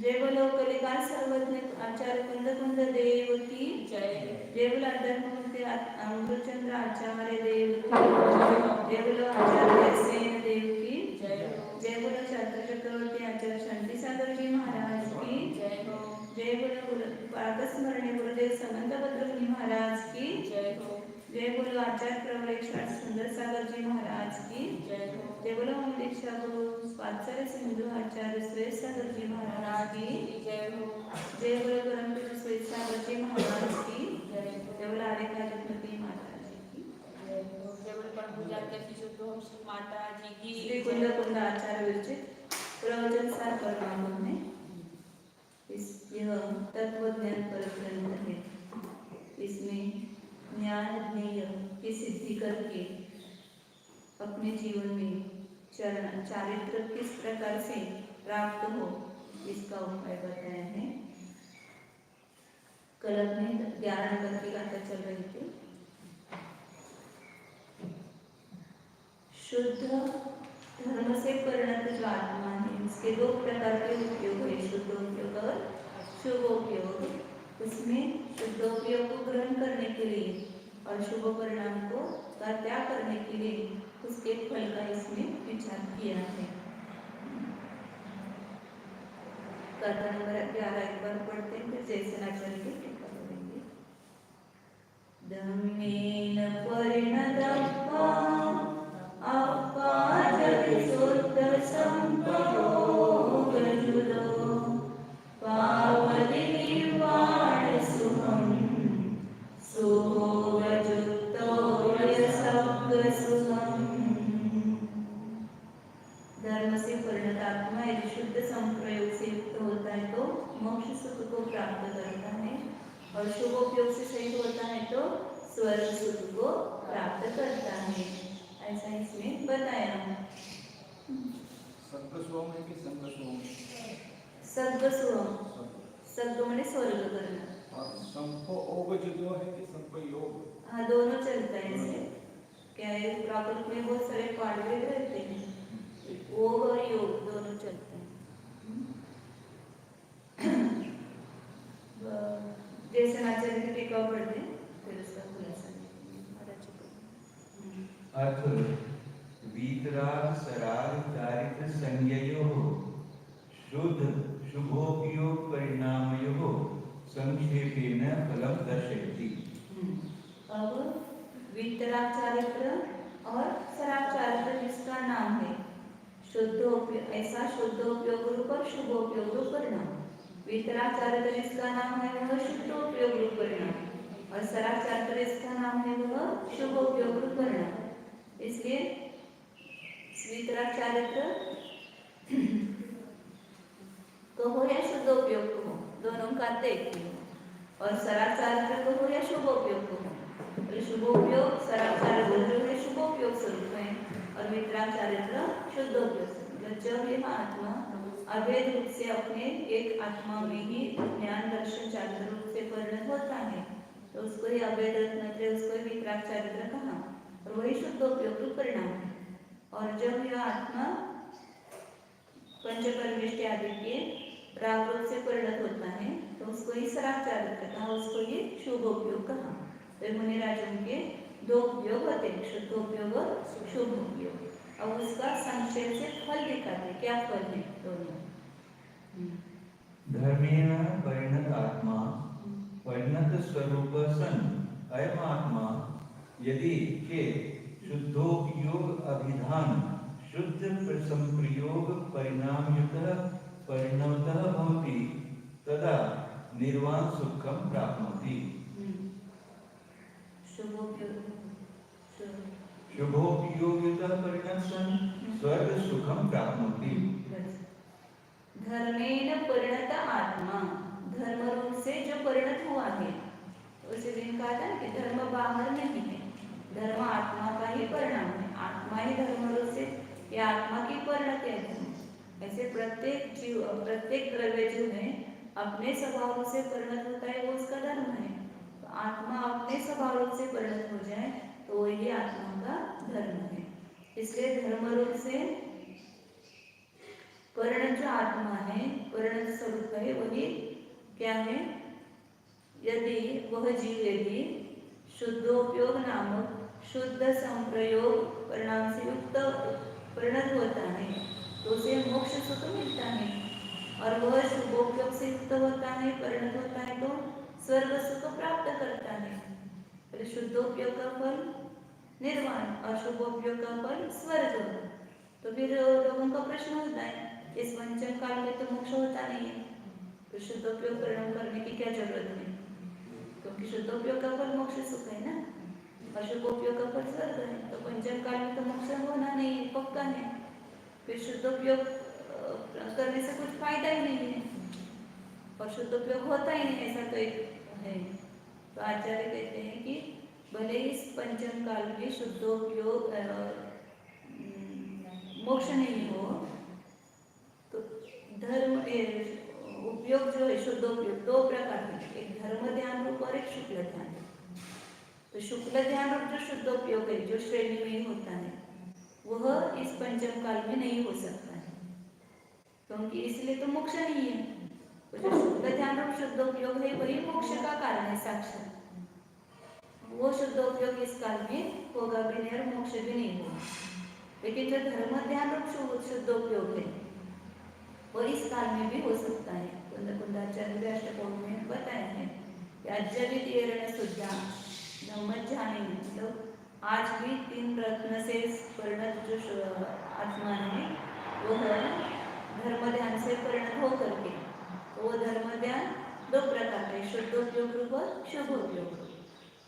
जय बोलो कलिकाल सर्वज्ञ आचार्य कुंद देव की जय। जय बोलो अध्यात्मूर्ति अमृतचंद्र आचार्य देव की जय। बोलो आचार्य सेन देव की जय। जय बोलो छात्र चक्रवर्ती आचार्य शांति सागर जी महाराज की जय। जय बोलो पादस्मरणीय गुरुदेव समंत भद्रमुनि महाराज की जय। जय बोलो आचार्य प्रवरेश्वर सुंदर सागर जी महाराज की जय। जय बोलो हम दीक्षा गुरु स्वाचार्य सिंधु आचार्य श्रेष्ठ सागर जी महाराज की जय। जय बोलो परम गुरु श्रेष्ठ सागर जी महाराज की जय। जय बोलो आर्यका जगन्नाथ माता जी की जय। जय बोलो परम पूज्य आचार्य शुद्ध माता जी की श्री कुंद आचार्य विरचित प्रवचन सार परमात्मा में यह तत्वज्ञान पर ग्रंथ है। इसमें ज्ञान ज्ञेय की सिद्धि करके अपने जीवन में चारित्र किस प्रकार से प्राप्त हो इसका उपाय बताया है। कल अपने 11 नंबर की गाथा चल रही थी। शुद्ध धर्म से परिणत जो आत्मा है उसके 2 प्रकार के उपयोग है, शुद्धोपयोग और शुभोपयोग। उसमें शुद्धोपयोग को ग्रहण करने के लिए और शुभ परिणाम को का त्याग करने के लिए उसके फल का इसमें विचार किया है। कथा नंबर 11 एक बार पढ़ते हैं, फिर जैसे आचार्य की टीका करेंगे। धम्मेन परिणतप्पा अप्पा जगि शुद्ध संप्रयोग जुलो पावति निर्वाण सुखम सुभोग जुक्तो यशब्द सुखम। धर्म से परिणत आत्मा यदि शुद्ध संप्रयोग से युक्त होता है तो मोक्ष सुख को प्राप्त करता है और शुभोपयोग से सहित होता है तो स्वर्ग सुख को प्राप्त करता है। ऐसा इसमें बताया। सद्गस्वम है कि संगस्वम? सद्गस्वम, सद्ग माने स्वर्ग करना। और संयोग जो है कि संयोग? हाँ, दोनों चलता है इससे। क्या है, प्राकृत में बहुत सारे पाठवेद रहते हैं, योग और योग दोनों चलते हैं। जैसे आचार्य की टीका पढ़ते हैं फिर उसका खुलासा। अर्थ वीतराग सराग चारित्र संज्ञयोः शुद्ध शुभोपयोग परिणामयोः संक्षेपेण फलम दर्शयति। अब वीतराग चारित्र और सराग चारित्र जिसका नाम है शुद्धोपयोग, ऐसा शुद्धोपयोग रूप और शुभोपयोग रूप परिणाम। वीतराग चारित्र जिसका नाम है वह शुद्धोपयोग रूप परिणाम और सराग चारित्र जिसका नाम है वह शुभोपयोग रूप परिणाम। इसलिए वीतराग चारित्र कहो या शुद्धोपयोग कहो, दोनों का देखते हो, और सराग चारित्र कहो या शुभोपयोग कहो। शुभोपयोग सराग चारित्र जो है शुभोपयोग स्वरूप है और वीतराग चारित्र शुद्धोपयोग स्वरूप। जब यह आत्मा अभेद रूप से अपने एक आत्मा में ही ज्ञान दर्शन चारित्र रूप से परिणत होता है तो उसको ही अभेद रत्न, उसको ही वीतराग चारित्र कहा और वही शुद्धोपयोग रूप परिणाम है। और जब यह आत्मा पंचपरमेष्टि आदि के राग रूप से परिणत होता है तो उसको ही सराग चारित्र कहा, उसको ही शुभोपयोग कहा। तो मुनिराजों के 2 उपयोग होते हैं, शुद्धोपयोग और शुभोपयोग। अब उसका संक्षेप से फल दिखाते, क्या फल है दोनों। धर्मेण परिणत आत्मा परिणत स्वरूप सन अयम आत्मा यदि के शुद्धोपयोग अभिधान शुद्ध संप्रयोग परिणामयुतः परिणतः भवति तदा निर्वाण सुखम प्राप्नोति। शुभोपयोगिता परिणत सन स्वर्ग सुखम प्राप्नोति। धर्मेण परिणत आत्मा, धर्म रूप से जो परिणत हुआ है, उसी दिन कहा था कि धर्म बाहर नहीं है, धर्म आत्मा का ही परिणाम है। आत्मा ही धर्म रूप से या आत्मा की परिणति है धर्म। ऐसे प्रत्येक जीव प्रत्येक द्रव्य जो है अपने स्वभाव से परिणत होता है वो उसका धर्म है। तो आत्मा अपने स्वभाव रूप से परिणत हो जाए तो वही आत्मा का धर्म है। इसलिए धर्म रूप से परिणत जो आत्मा है, परिणत स्वरूप है, वही क्या है? यदि वह जीव यदि शुद्धोपयोग नामक शुद्ध संप्रयोग परिणाम से युक्त परिणत होता है तो उसे मोक्ष सुख मिलता है, और वह शुभोपयोग से युक्त होता है, परिणत होता है तो स्वर्ग सुख प्राप्त करता है। तो शुद्धोपयोग का फल निर्वाण और शुभोपयोग का फल स्वर्ग। तो फिर लोगों का प्रश्न होता है, इस पंचम काल में तो मोक्ष होता नहीं है, तो शुद्धोपयोग परिणाम करने की क्या जरूरत है? क्योंकि शुद्धोपयोग का फल मोक्ष सुख है ना, और शुभोपयोग का फल स्वर्ग है। तो पंचम काल में तो मोक्ष होना नहीं है, पक्का है। फिर शुद्धोपयोग करने से कुछ फायदा ही नहीं है, और शुद्धोपयोग होता ही नहीं, ऐसा तो एक है। तो आचार्य कहते हैं कि भले इस पंचम काल में शुद्धोपयोग मोक्ष नहीं हो, तो धर्म उपयोग जो है शुद्धोपयोग दो प्रकार के, एक धर्म ध्यान रूप और एक शुक्ल ध्यान। तो शुक्ल ध्यान रूप जो शुद्धोपयोग है, जो श्रेणी में ही होता है, वह इस पंचम काल में नहीं हो सकता है, क्योंकि इसलिए तो मोक्ष नहीं है। तो जो शुक्ल ध्यान रूप शुद्धोपयोग है वही मोक्ष का कारण है साक्षात। वो शुद्धोपयोग इस काल में होगा भी नहीं और मोक्ष भी नहीं होगा। लेकिन जो धर्म ध्यान रूप शुद्धोपयोग है वो इस काल में भी हो सकता है। कुंदाचार्य अष्टकोण में बताया है कि अज्जवितीरण शुद्धा ब्रह्मज्ञानी, मतलब आज भी 3 रत्न से परिणत जो आत्मा है वह धर्म ध्यान से परिणत हो करके, तो वो धर्म ध्यान दो प्रकार के, शुद्धोपयोग रूप और शुभोपयोग रूप।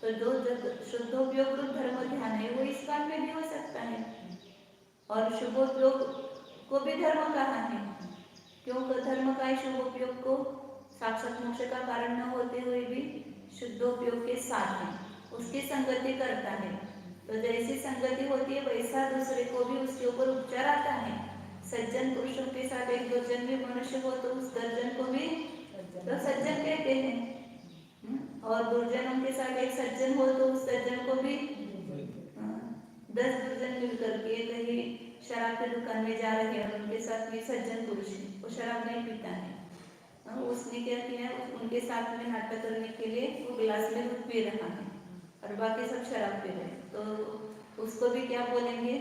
तो जो शुद्धोपयोग रूप धर्म ध्यान है वो इस काल में भी हो सकता है, और शुभोपयोग को भी धर्म कहा है। क्यों धर्म का है? शुभोपयोग को साक्षात मोक्ष का कारण न होते हुए भी शुद्धोपयोग के साथ है, उसकी संगति करता है। तो जैसी संगति होती है वैसा दूसरे को भी उसके ऊपर उपचार आता है। सज्जन पुरुषों के साथ एक दुर्जन भी मनुष्य हो तो उस दर्जन को भी तो सज्जन कहते हैं, और दुर्जनों के साथ एक सज्जन हो तो उस सज्जन को भी 10 दुर्जन मिलकर के कहीं शराब की दुकान में जा रहे हैं और उनके साथ में सज्जन पुरुष है, वो शराब नहीं पीता है, उसने क्या किया, उनके साथ में नाटक करने के लिए वो गिलास में दूध पी रहा है और बाकी सब शराब पी रहे हैं, तो उसको भी क्या बोलेंगे,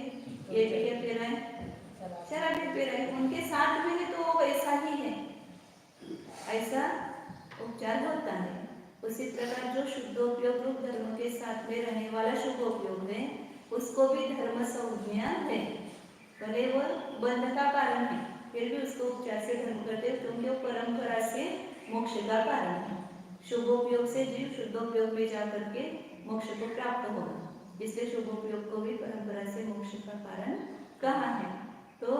ये भी क्या पी रहा है, शराब भी पी रहा है। उनके साथ में है तो वो ऐसा ही है, ऐसा उपचार होता है। उसी प्रकार जो शुद्धोपयोग रूप धर्म के साथ में रहने वाला शुभोपयोग है उसको भी धर्म संज्ञा है, भले वो बंध का कारण है फिर भी उसको उपचार से धर्म करते हैं, क्योंकि वो परंपरा से मोक्ष का कारण है। शुभोपयोग से जीव शुद्धोपयोग में जाकर के मोक्ष को प्राप्त होगा, इसलिए शुभोपयोग को भी परंपरा से मोक्ष का कारण कहा है। तो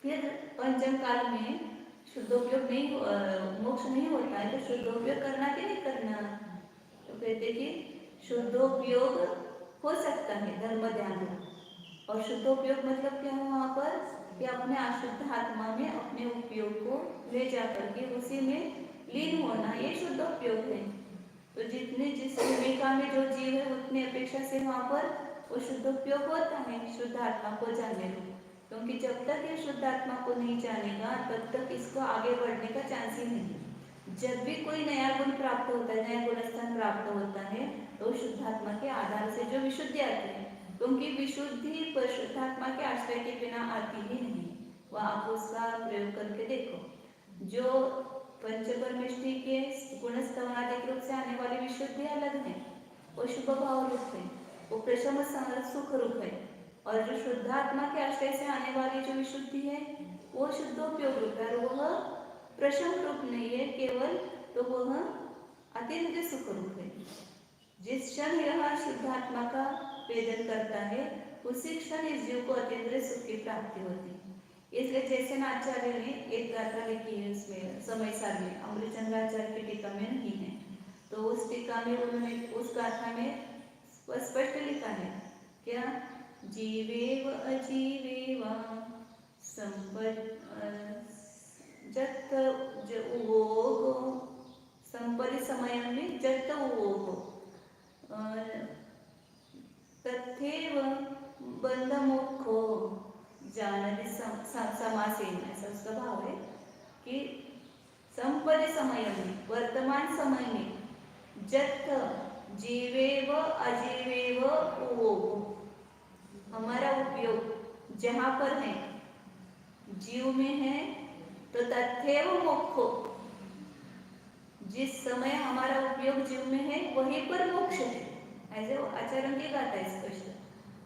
फिर पंचम काल में शुद्धोपयोग नहीं, मोक्ष नहीं होता है, तो शुद्धोपयोग करना कि नहीं करना? तो कहते कि शुद्धोपयोग हो सकता है धर्म ध्यान, और शुद्धोपयोग मतलब क्या है वहाँ पर कि अपने अशुद्ध आत्मा में अपने उपयोग को ले जाकर के उसी में लीन होना, ये शुद्धोपयोग है। तो जितने जिस भूमिका में जो जीव है उतनी अपेक्षा से वहाँ पर वो शुद्धोपयोग होता है शुद्ध आत्मा को जानने में, क्योंकि जब तक ये शुद्ध आत्मा को नहीं जानेगा तब तक इसको आगे बढ़ने का चांस ही नहीं। जब भी कोई नया गुण प्राप्त होता है, नया गुणस्थान प्राप्त होता है, तो शुद्ध आत्मा के आधार से जो विशुद्धि आती है, क्योंकि विशुद्धि शुद्ध आत्मा के आश्रय के बिना आती ही नहीं। वह आप उसका प्रयोग करके देखो। जो पंचपरमेष्टि के गुणस्तवनादिक रूप से आने वाली विशुद्धि अलग है, वो शुभ भाव रूप है, वो प्रशम सुख रूप है, और जो शुद्ध आत्मा के आश्रय से आने वाली जो विशुद्धि है वो शुद्धोपयोग रूप है, और वह प्रशम रूप नहीं है केवल, तो वह अतीन्द्रिय सुख रूप है। जिस क्षण यह शुद्ध आत्मा का वेदन करता है उसी क्षण इस जीव को अतीन्द्रिय सुख की प्राप्ति होती है। इसलिए जैसे आचार्य ने एक गाथा लिखी है, उसमें समय सार में अमृतचंद्राचार्य की टीका में नहीं है, तो उस टीका में उन्होंने उस गाथा में स्पष्ट लिखा है क्या, जीवेव अजीवेव जत उवोगो संपरि समयं में जत उवोगो तथैव बंधमोक्षो जानति समासेन, ऐसा उसका भाव है कि संपदि समय में, वर्तमान समय में जथ जीवेव अजीवेव उवो, हमारा उपयोग जहाँ पर है, जीव में है तो तथैव मोक्षो, जिस समय हमारा उपयोग जीव में है वहीं पर मोक्ष है। ऐसे आचरण की गाता है स्पष्ट।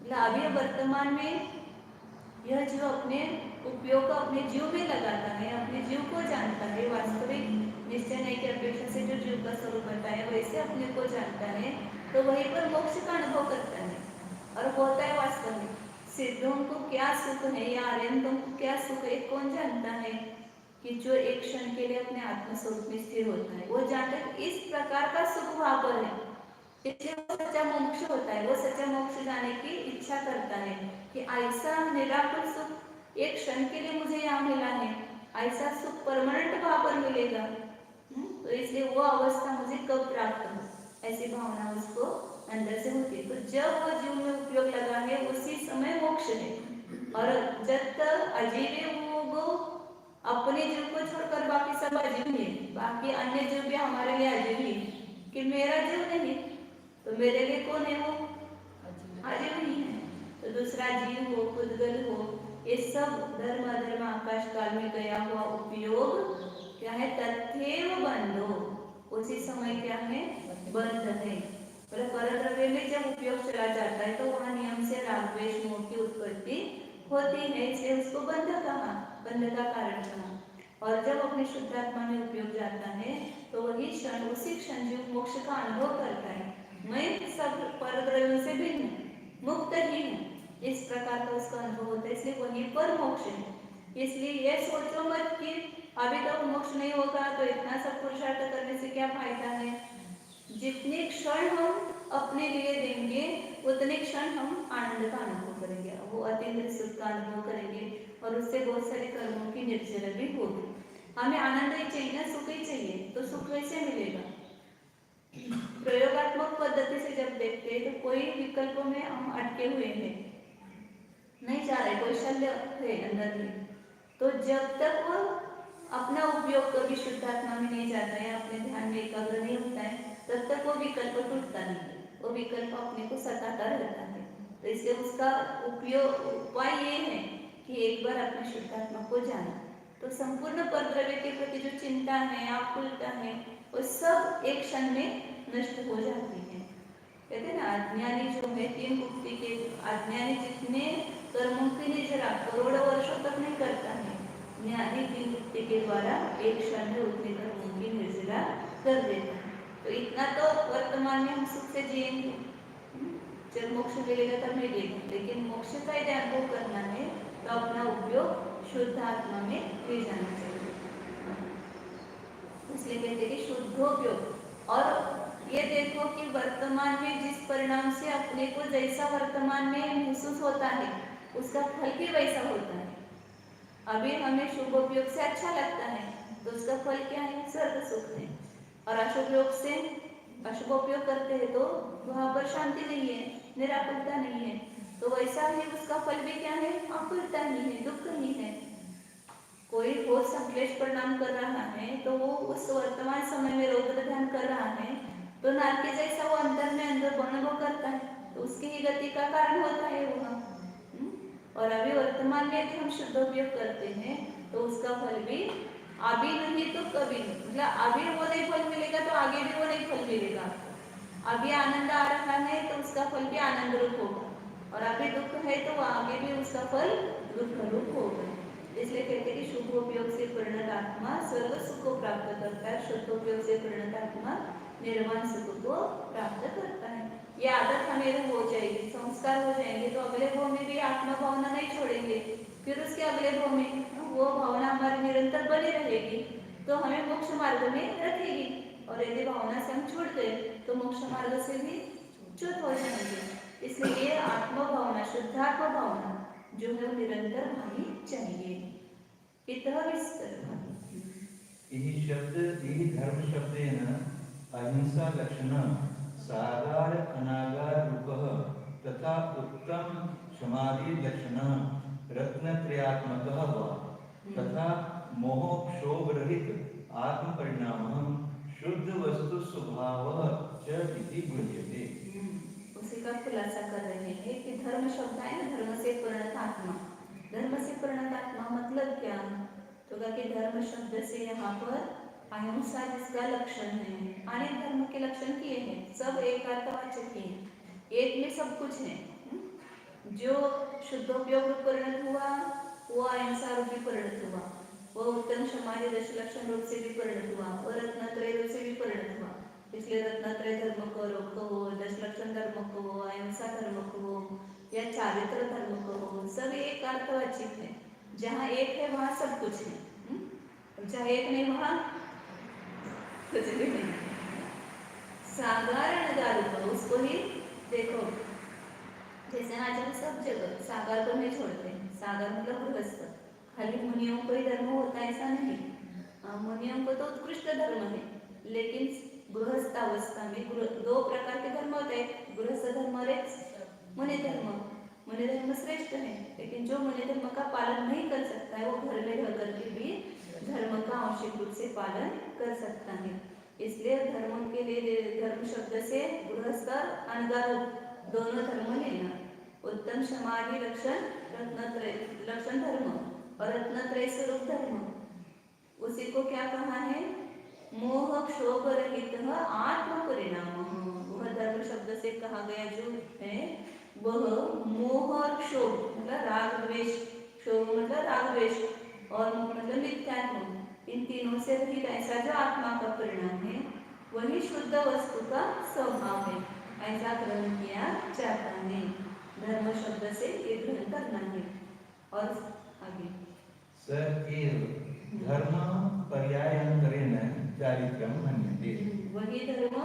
मतलब अभी वर्तमान में यह जीव अपने उपयोग अपने जीव में लगाता है, अपने जीव को जानता है, वास्तविक निश्चय नहीं की अपेक्षा से जो जीव का स्वरूप बताया वैसे अपने को जानता है, तो वहीं पर मोक्ष का अनुभव करता है और होता है वास्तव में। सिद्धों को क्या सुख है या आर्यंतों को क्या सुख है, कौन जानता है कि जो एक क्षण के लिए अपने आत्मस्वरूप में स्थिर होता है, वो जानता है इस प्रकार का सुख वहां पर है, इसलिए वो सच्चा मोक्ष होता है। वो सच्चा मोक्ष जाने की इच्छा करता है कि ऐसा निराकुल सुख एक क्षण के लिए मुझे यहाँ मिला है, ऐसा सुख परमानेंट वहां पर मिलेगा, तो इसलिए वो अवस्था मुझे कब प्राप्त हो, ऐसी भावना उसको अंदर से होती है। तो जब वो जीव में उपयोग लगा है उसी समय मोक्ष है। और जब तक अजीव वो अपने जीव को छोड़कर बाकी सब अजीव है, बाकी अन्य जीव भी हमारे लिए अजीव है कि मेरा जीव नहीं, तो मेरे लिए कौन है, वो अजीव ही है। तो दूसरा जीव हो, खुदगल हो, ये सब धर्म अधर्म आकाश काल में गया हुआ उपयोग क्या है, तथैव बंधो, उसी समय क्या है, बंध है। परद्रव्य में जब उपयोग चला जाता है तो वहाँ नियम से राग द्वेष मोह की उत्पत्ति होती है, इसलिए उसको बंध कहा, बंध का कारण कहा। और जब अपने शुद्धात्मा में उपयोग जाता है तो वही क्षण, उसी क्षण जो मोक्ष का अनुभव करता है, मैं सब परद्रव्यों से भिन्न मुक्त ही हूँ, इस प्रकार का उसका अनुभव होता है, इसलिए वहीं पर मोक्ष है। इसलिए ये सोचो मत कि अभी तक तो मोक्ष नहीं होगा तो इतना सब पुरुषार्थ करने से क्या फायदा है। जितने क्षण हम अपने लिए देंगे उतने क्षण हम आनंद का अनुभव करेंगे, वो अतीन्द्रिय सुख का अनुभव करेंगे और उससे बहुत सारे कर्मों की निर्जरा भी होगी। हमें आनंद ही चाहिए ना, सुख ही चाहिए, तो सुख कैसे मिलेगा। प्रयोगात्मक पद्धति से जब देखते हैं तो कोई विकल्पों में हम अटके हुए हैं, नहीं जा रहे, कोई शल्य है अंदर में, तो जब तक वो अपना उपयोग कभी शुद्धात्मा में नहीं जाता है, अपने ध्यान में एकाग्र नहीं होता है, तब तक वो विकल्प टूटता नहीं है, वो विकल्प अपने को सताता रहता है। तो इसलिए उसका उपयोग उपाय ये है कि एक बार अपने शुद्धात्मा को जाना, तो संपूर्ण परद्रव्य के प्रति जो चिंता है, आकुलता है, वो सब एक क्षण में नष्ट हो जाती है। कहते हैं ना, अज्ञानी जो है तीन मुक्ति के अज्ञानी जितने कर्मों की निर्जरा करोड़ों वर्षों तक नहीं करता है, ज्ञानी तीन मुक्ति के द्वारा एक क्षण में उतने कर्मों की निर्जरा कर देता है। तो इतना तो वर्तमान में हम सुख से जिएंगे, जब मोक्ष मिलेगा तब नहीं लेगा, लेकिन मोक्ष का यदि अनुभव करना है तो अपना उपयोग शुद्ध आत्मा में ले जाना चाहिए। इसलिए कहते हैं कि शुद्धोपयोग। और ये देखो कि वर्तमान में जिस परिणाम से अपने को जैसा वर्तमान में महसूस होता है उसका फल भी वैसा होता है। अभी हमें शुभ उपयोग से अच्छा लगता है तो उसका फल क्या है, स्वर्ग सुख है। और अशुभ योग से अशुभ उपयोग करते हैं तो वहां पर शांति नहीं है, निराकुलता नहीं है, तो वैसा ही उसका फल भी क्या है, आकुलता ही है, दुख ही है। कोई हो संक्लेश परिणाम कर रहा है तो वो उस वर्तमान समय में रौद्र ध्यान कर रहा है तो नार के जैसा वो अंदर में अंदर अनुभव करता है, तो उसकी ही गति का कारण होता है वह। और अभी वर्तमान में यदि हम शुद्ध उपयोग करते हैं तो उसका फल भी अभी नहीं तो कभी नहीं, मतलब अभी वो नहीं फल मिलेगा तो आगे भी वो नहीं फल मिलेगा। अभी आनंद आ रहा है तो उसका फल भी आनंद रूप होगा, और अभी दुख है तो आगे भी उसका फल दुख रूप होगा। इसलिए कहते हैं कि शुभ उपयोग से परिणत आत्मा स्वर्ग सुख को प्राप्त करता है, शुद्ध उपयोग से परिणत आत्मा निर्वाण सुख को प्राप्त करता है। ये आदत हमें हो जाएगी, संस्कार हो जाएंगे तो अगले भाव में भी आत्मा भावना नहीं छोड़ेंगे, फिर उसके अगले भाव में वो भावना हमारी निरंतर बनी रहेगी तो हमें मोक्ष मार्ग में रखेगी। और यदि भावना से हम छूट गए तो मोक्ष मार्ग से भी च्युत हो जाएंगे। इसलिए ये आत्मा भावना, शुद्धात्मा भावना जो है निरंतर होनी चाहिए। इतना विस्तार यही शब्द, यही धर्म शब्देन अहिंसा लक्षण सागार अनागार रूपः तथा उत्तम समाधि लक्षण रत्नत्रयात्मकः वा तथा मोहक्षोभ रहित आत्म परिणामः शुद्ध वस्तु स्वभावः च इति गृह्यते। उसी का खुलासा कर रहे हैं कि धर्म शब्द है ना, धर्म से परिणत आत्मा। धर्म से परिणत आत्मा मतलब क्या? तो कहा कि धर्म शब्द से यहाँ पर अहिंसा जिसका लक्षण है, अनेक धर्म के लक्षण किए हैं, सब एक अर्थवाचक हैं, एक में सब कुछ है। जो शुद्धोपयोग रूप परिणत हुआ वो अहिंसा रूपी परिणत हुआ, वो उत्तम समाधि दश लक्षण रूप से भी परिणत हुआ, और रत्नत्रय रूप से भी परिणत हुआ। इसलिए रत्नत्रय धर्म कहो, दश लक्षण धर्म कहो, अहिंसा धर्म कहो या चारित्र धर्म कहो, सब एक अर्थवाचक है। जहाँ एक है वहाँ सब कुछ है, जहाँ एक नहीं वहाँ कुछ भी नहीं। साधारण दारू उसको ही देखो, जैसे आजकल सब जगह सागर को नहीं छोड़ते। सागर मतलब गृहस्थ, खाली मुनियों को ही धर्म होता है ऐसा नहीं। मुनियों को तो उत्कृष्ट धर्म है, लेकिन गृहस्थ अवस्था में दो प्रकार के धर्म होते हैं, गृहस्थ धर्म और मुनि धर्म। मुनि धर्म श्रेष्ठ है, लेकिन जो मुनि धर्म का पालन नहीं कर सकता है वो घर में रह करके भी धर्म का आवश्यक रूप से पालन कर सकता है। इसलिए धर्म के लिए धर्म शब्द से गृहस्थ अनगार दोनों धर्म लेना। उत्तम समाधि लक्षण रत्नत्रय लक्षण धर्म और रत्नत्रय स्वरूप धर्म, उसी को क्या कहा है? मोह क्षोभ रहित आत्म परिणाम। वह धर्म शब्द से कहा गया जो है वह मोह और क्षोभ मतलब राग द्वेष, क्षोभ मतलब राग द्वेष, और मोह मतलब मिथ्यात्व, इन तीनों से रहित ऐसा जो आत्मा का परिणाम है वही शुद्ध वस्तु का स्वभाव है, ऐसा ग्रहण किया जाता है। धर्म शब्द से ये ग्रहण करना है। और आगे स एव धर्म पर्यायान्तरेण चारित्रं मन्यते। वही धर्म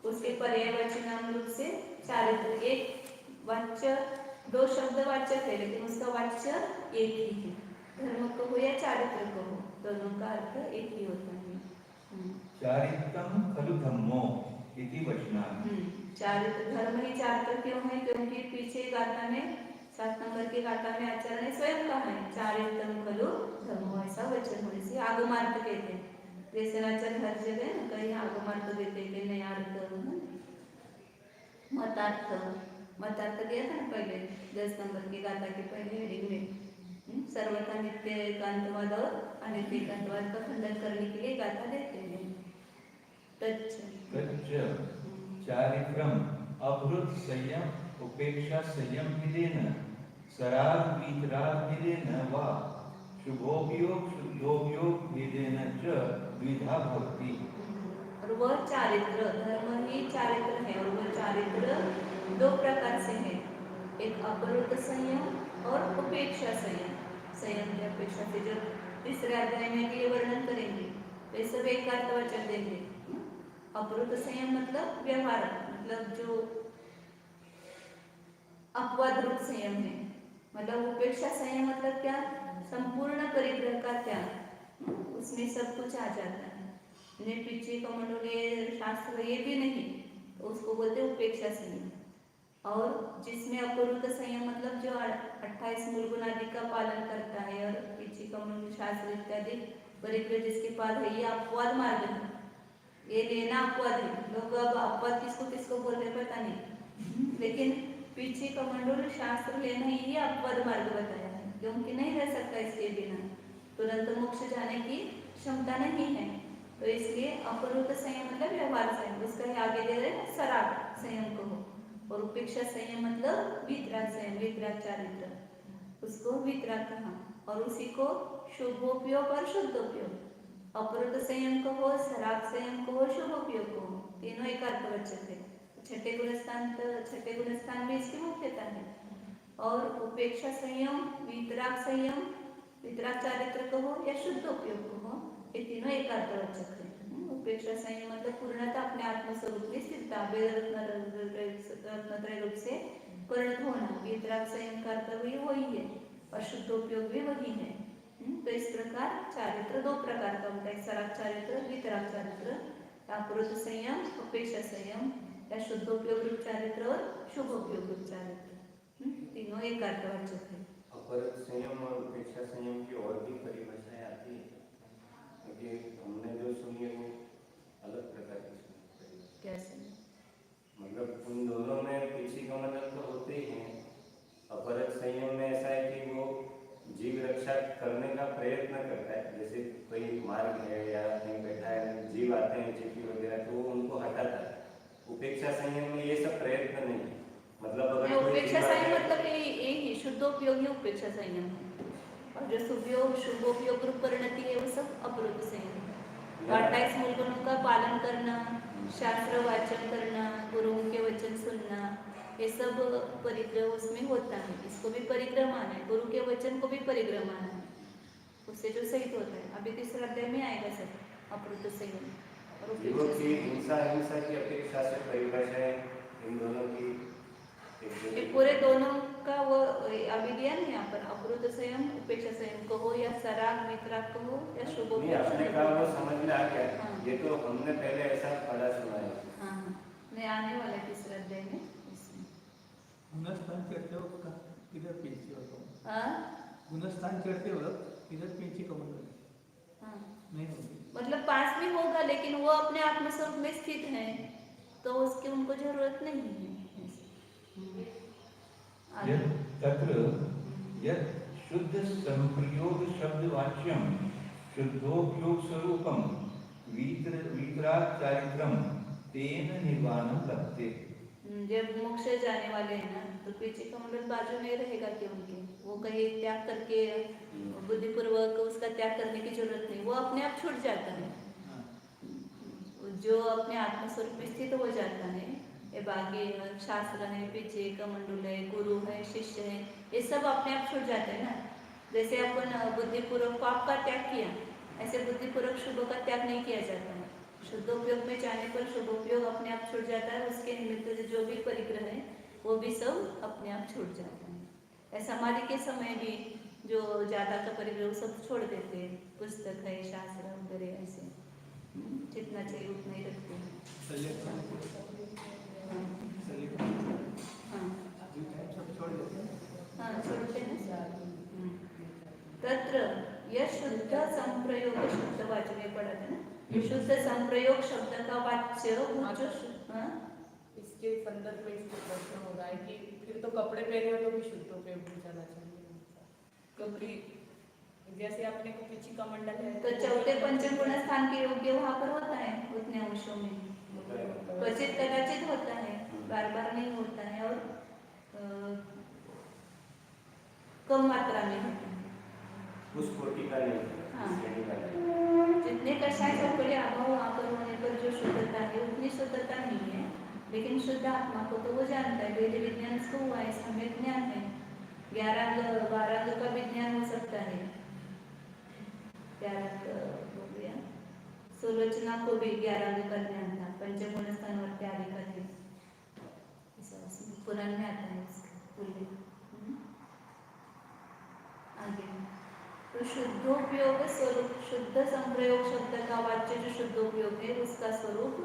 उसके पर्यायवाची नाम रूप से चारित्र, एक वाच्य दो शब्द वाचक है लेकिन उसका वाच्य एक ही है। धर्म कहो या चारित्र कहो, दोनों का अर्थ एक ही होता है। चारित्रं खलु धम्मो इति वचनात्। चारित्र धर्म ही चारित्र क्यों है? क्योंकि पीछे गाथा में 7 नंबर के गाथा में आचार्य ने स्वयं कहा है चारित्रं खलु धम्मो, ऐसा वचन होने से आगमार्थ कहते हैं। जैसे आचार्य हर जगह ना कहीं आगमार्थ देते हैं, नयार्थ मतार्थ दिया था ना पहले 10 नंबर की गाथा के पहले हेडिंग में। सर्वथा नित्य एकांतवाद और अनित्य एकांतवाद का खंडन करने के लिए गाथा देते हैं। चारित्रम अभृत संयम उपेक्षा संयम भेदेन सराग वीतराग भेदेन वा शुभोपयोग शुद्धोपयोग भेदेन च द्विधा भवति। और वह चारित्र धर्म ही चारित्र है, और वह चारित्र दो प्रकार से है, एक अपरुत संयम और उपेक्षा संयम। संयम की अपेक्षा से जो तीसरे अध्याय में ये वर्णन करेंगे वे सब एक अर्थवाचक देंगे। अपरुत संयम मतलब व्यवहार, मतलब जो अपवाद रूप संयम है। मतलब उपेक्षा संयम मतलब क्या? संपूर्ण परिग्रह का त्याग, उसमें सब कुछ आ जाता है। पीछे कमंडले शास्त्र ये भी नहीं, तो उसको बोलते उपेक्षा संयम। और जिसमें अपरुत संयम मतलब जो 28 मूल गुण आदि का पालन करता है, और पीछे कमंडल शास्त्र इत्यादि परिग्रह जिसके पास है, ये अपवाद मार्ग है, ये लेना अपवाद है। लोग अब अपवाद किसको किसको बोल रहे पता नहीं, लेकिन पीछे कमंडल शास्त्र लेना ही अपवाद मार्ग बताया है, क्योंकि नहीं रह सकता इसके बिना, तुरंत मोक्ष जाने की क्षमता नहीं है। तो इसलिए अपरुत संयम मतलब व्यवहार संयम, उसका ही आगे दे रहे सराग संयम को। और उपेक्षा संयम मतलब वितराग संयम, वितराग चारित्र, उसको वितराग कहा। और उसी को शुभोपयोग और शुद्धोपयोग, अपरुत संयम को हो, सराग संयम को हो, शुभोपयोग को हो, तीनों एक अर्थवाचक है। छठे गुणस्थान में इसकी मुख्यता है। और उपेक्षा संयम, वितराग संयम, वितराग चारित्र को हो या शुद्धोपयोग को हो, ये तीनों एक अर्थवाचक है। उपेक्षा संयम मतलब पूर्णतः अपने आत्मस्वरूप में स्थिरता, रत्नत्रय रूप से परिणत होना। वितराग संयम का अर्थ भी वही है, और शुद्धोपयोग भी वही है। तो इस प्रकार चारित्र दो प्रकार का होता है, सराग चारित्र, वितराग चारित्र, अपरुत संयम, उपेक्षा संयम या शुद्धोपयोग रूप चारित्र और शुभोपयोग रूप चारित्र, तीनों एक अर्थवाचक है। अपरत संयम और उपेक्षा संयम की और भी परिभाषाएं आती है, क्योंकि हमने जो सुनी है वो अलग प्रकार की सुनी। कैसे? मतलब उन दोनों में पीछे का मतलब तो होते ही हैं। अपरत संयम में ऐसा है कि वो जीव रक्षा करने का प्रयत्न करता है, जैसे कोई मार्ग है या कहीं बैठा है, जीव आते हैं चींटी वगैरह, तो वो उनको हटाता है। उपेक्षा संयम में ये सब प्रयत्न नहीं है। मतलब अगर कोई उपेक्षा जीव संयम आता है- मतलब यही शुद्धोपयोगी उपेक्षा संयम है, और जो शुभोपयोग रूप परिणति है वो सब अपरोध संयम है। 28 मूल गुणों का पालन करना, शास्त्र वाचन करना, गुरुओं के वचन सुनना, ये सब परिग्रह उसमें होता है। इसको भी परिग्रह माना है, गुरु के वचन को भी परिग्रह माना है, उससे जो सहित होता है। अभी तीसरा अध्याय में आएगा सब अपरोध संयम और जीवों उपेक्षा की संयम। हिंसा की अपेक्षा से परिभाषा है इन दोनों की। ये पूरे दोनों का वो अभी दिया नहीं यहाँ पर, अपरोध संयम उपेक्षा संयम कहो या सराग मित्राग कहो या नहीं, शुभोपयोग आपने कहा वो समझ में आ गया। हाँ। ये तो हमने पहले ऐसा पढ़ा सुना है। हाँ हाँ, नहीं आने वाला है तीसरा अध्याय में इसमें। गुणस्थान चढ़ते वक्त किधर पेंची होता हूँ, हाँ गुणस्थान चढ़ते वक्त किधर पेंची कमल हाँ, नहीं होगी। मतलब पास में होगा लेकिन वो अपने आत्मस्वरूप में स्थित है, तो उसकी उनको जरूरत नहीं है। आगे। यत् तत्र यत् शुद्ध संप्रयोग शब्द वाच्यम शुद्धोपयोग स्वरूपम वितराग चारित्रम तेन निर्वाणम लभते। जब मोक्ष जाने वाले हैं ना, तो पीछे का मंडल बाजू में रहेगा कि उनके, वो कहीं त्याग करके बुद्धिपूर्वक उसका त्याग करने की जरूरत नहीं, वो अपने आप छूट जाता है। जो अपने आत्मस्वरूप में स्थित हो जाता है, ये बाकी शास्त्र है, पीछे कमंडल है, गुरु है, शिष्य है, ये सब अपने आप छूट जाते हैं ना। जैसे अपन बुद्धिपूर्वक पाप का त्याग किया, ऐसे बुद्धिपूर्वक शुभ का त्याग नहीं किया जाता है। शुद्धोपयोग में जाने पर शुभोपयोग अपने आप छूट जाता है, उसके निमित्त से जो भी परिग्रह है वो भी सब अपने आप छूट जाता है। समाधि के समय भी जो ज्यादा का परिग्रह वो सब छोड़ देते हैं, पुस्तक है, शास्त्र वगैरह ऐसे जितना चाहिए उतना ही रखते हैं। हाँ छोड़ते हैं। तत्र यह शुद्ध संप्रयोग शब्द वाच्य में पढ़ा था ना, शुद्ध संप्रयोग शब्द का वाच्य जो इसके संदर्भ में इसको प्रश्न हो रहा है कि फिर तो कपड़े पहने हो तो भी शुद्धोपयोग भी जाना चाहिए, क्योंकि जैसे अपने को पीछे का मंडल है तो चौथे पंचम गुण स्थान के योग्य वहाँ पर होता है उतने अंशों में, क्वचित कदाचित होता है, बार बार नहीं होता है, और कम मात्रा में होता है। उस कोटि का नहीं, हाँ। श्रेणी का नहीं। जितने कषाय सबके अभाव वहाँ पर होने पर जो शुद्धता है उतनी शुद्धता नहीं है, लेकिन शुद्ध आत्मा को तो वो जानता है, वेद विज्ञान इसको हुआ है, हमें ज्ञान है। 11 12 का विज्ञान हो सकता है, 11 हो गया, सुलोचना को भी 11 का ज्ञान था, पंचगुण स्थान और त्याग का थे, पुराण में आता है उसका उल्लेख। आगे तो शुद्धोपयोग स्वरूप, शुद्ध संप्रयोग शब्द का वाच्य जो शुद्धोपयोग है उसका स्वरूप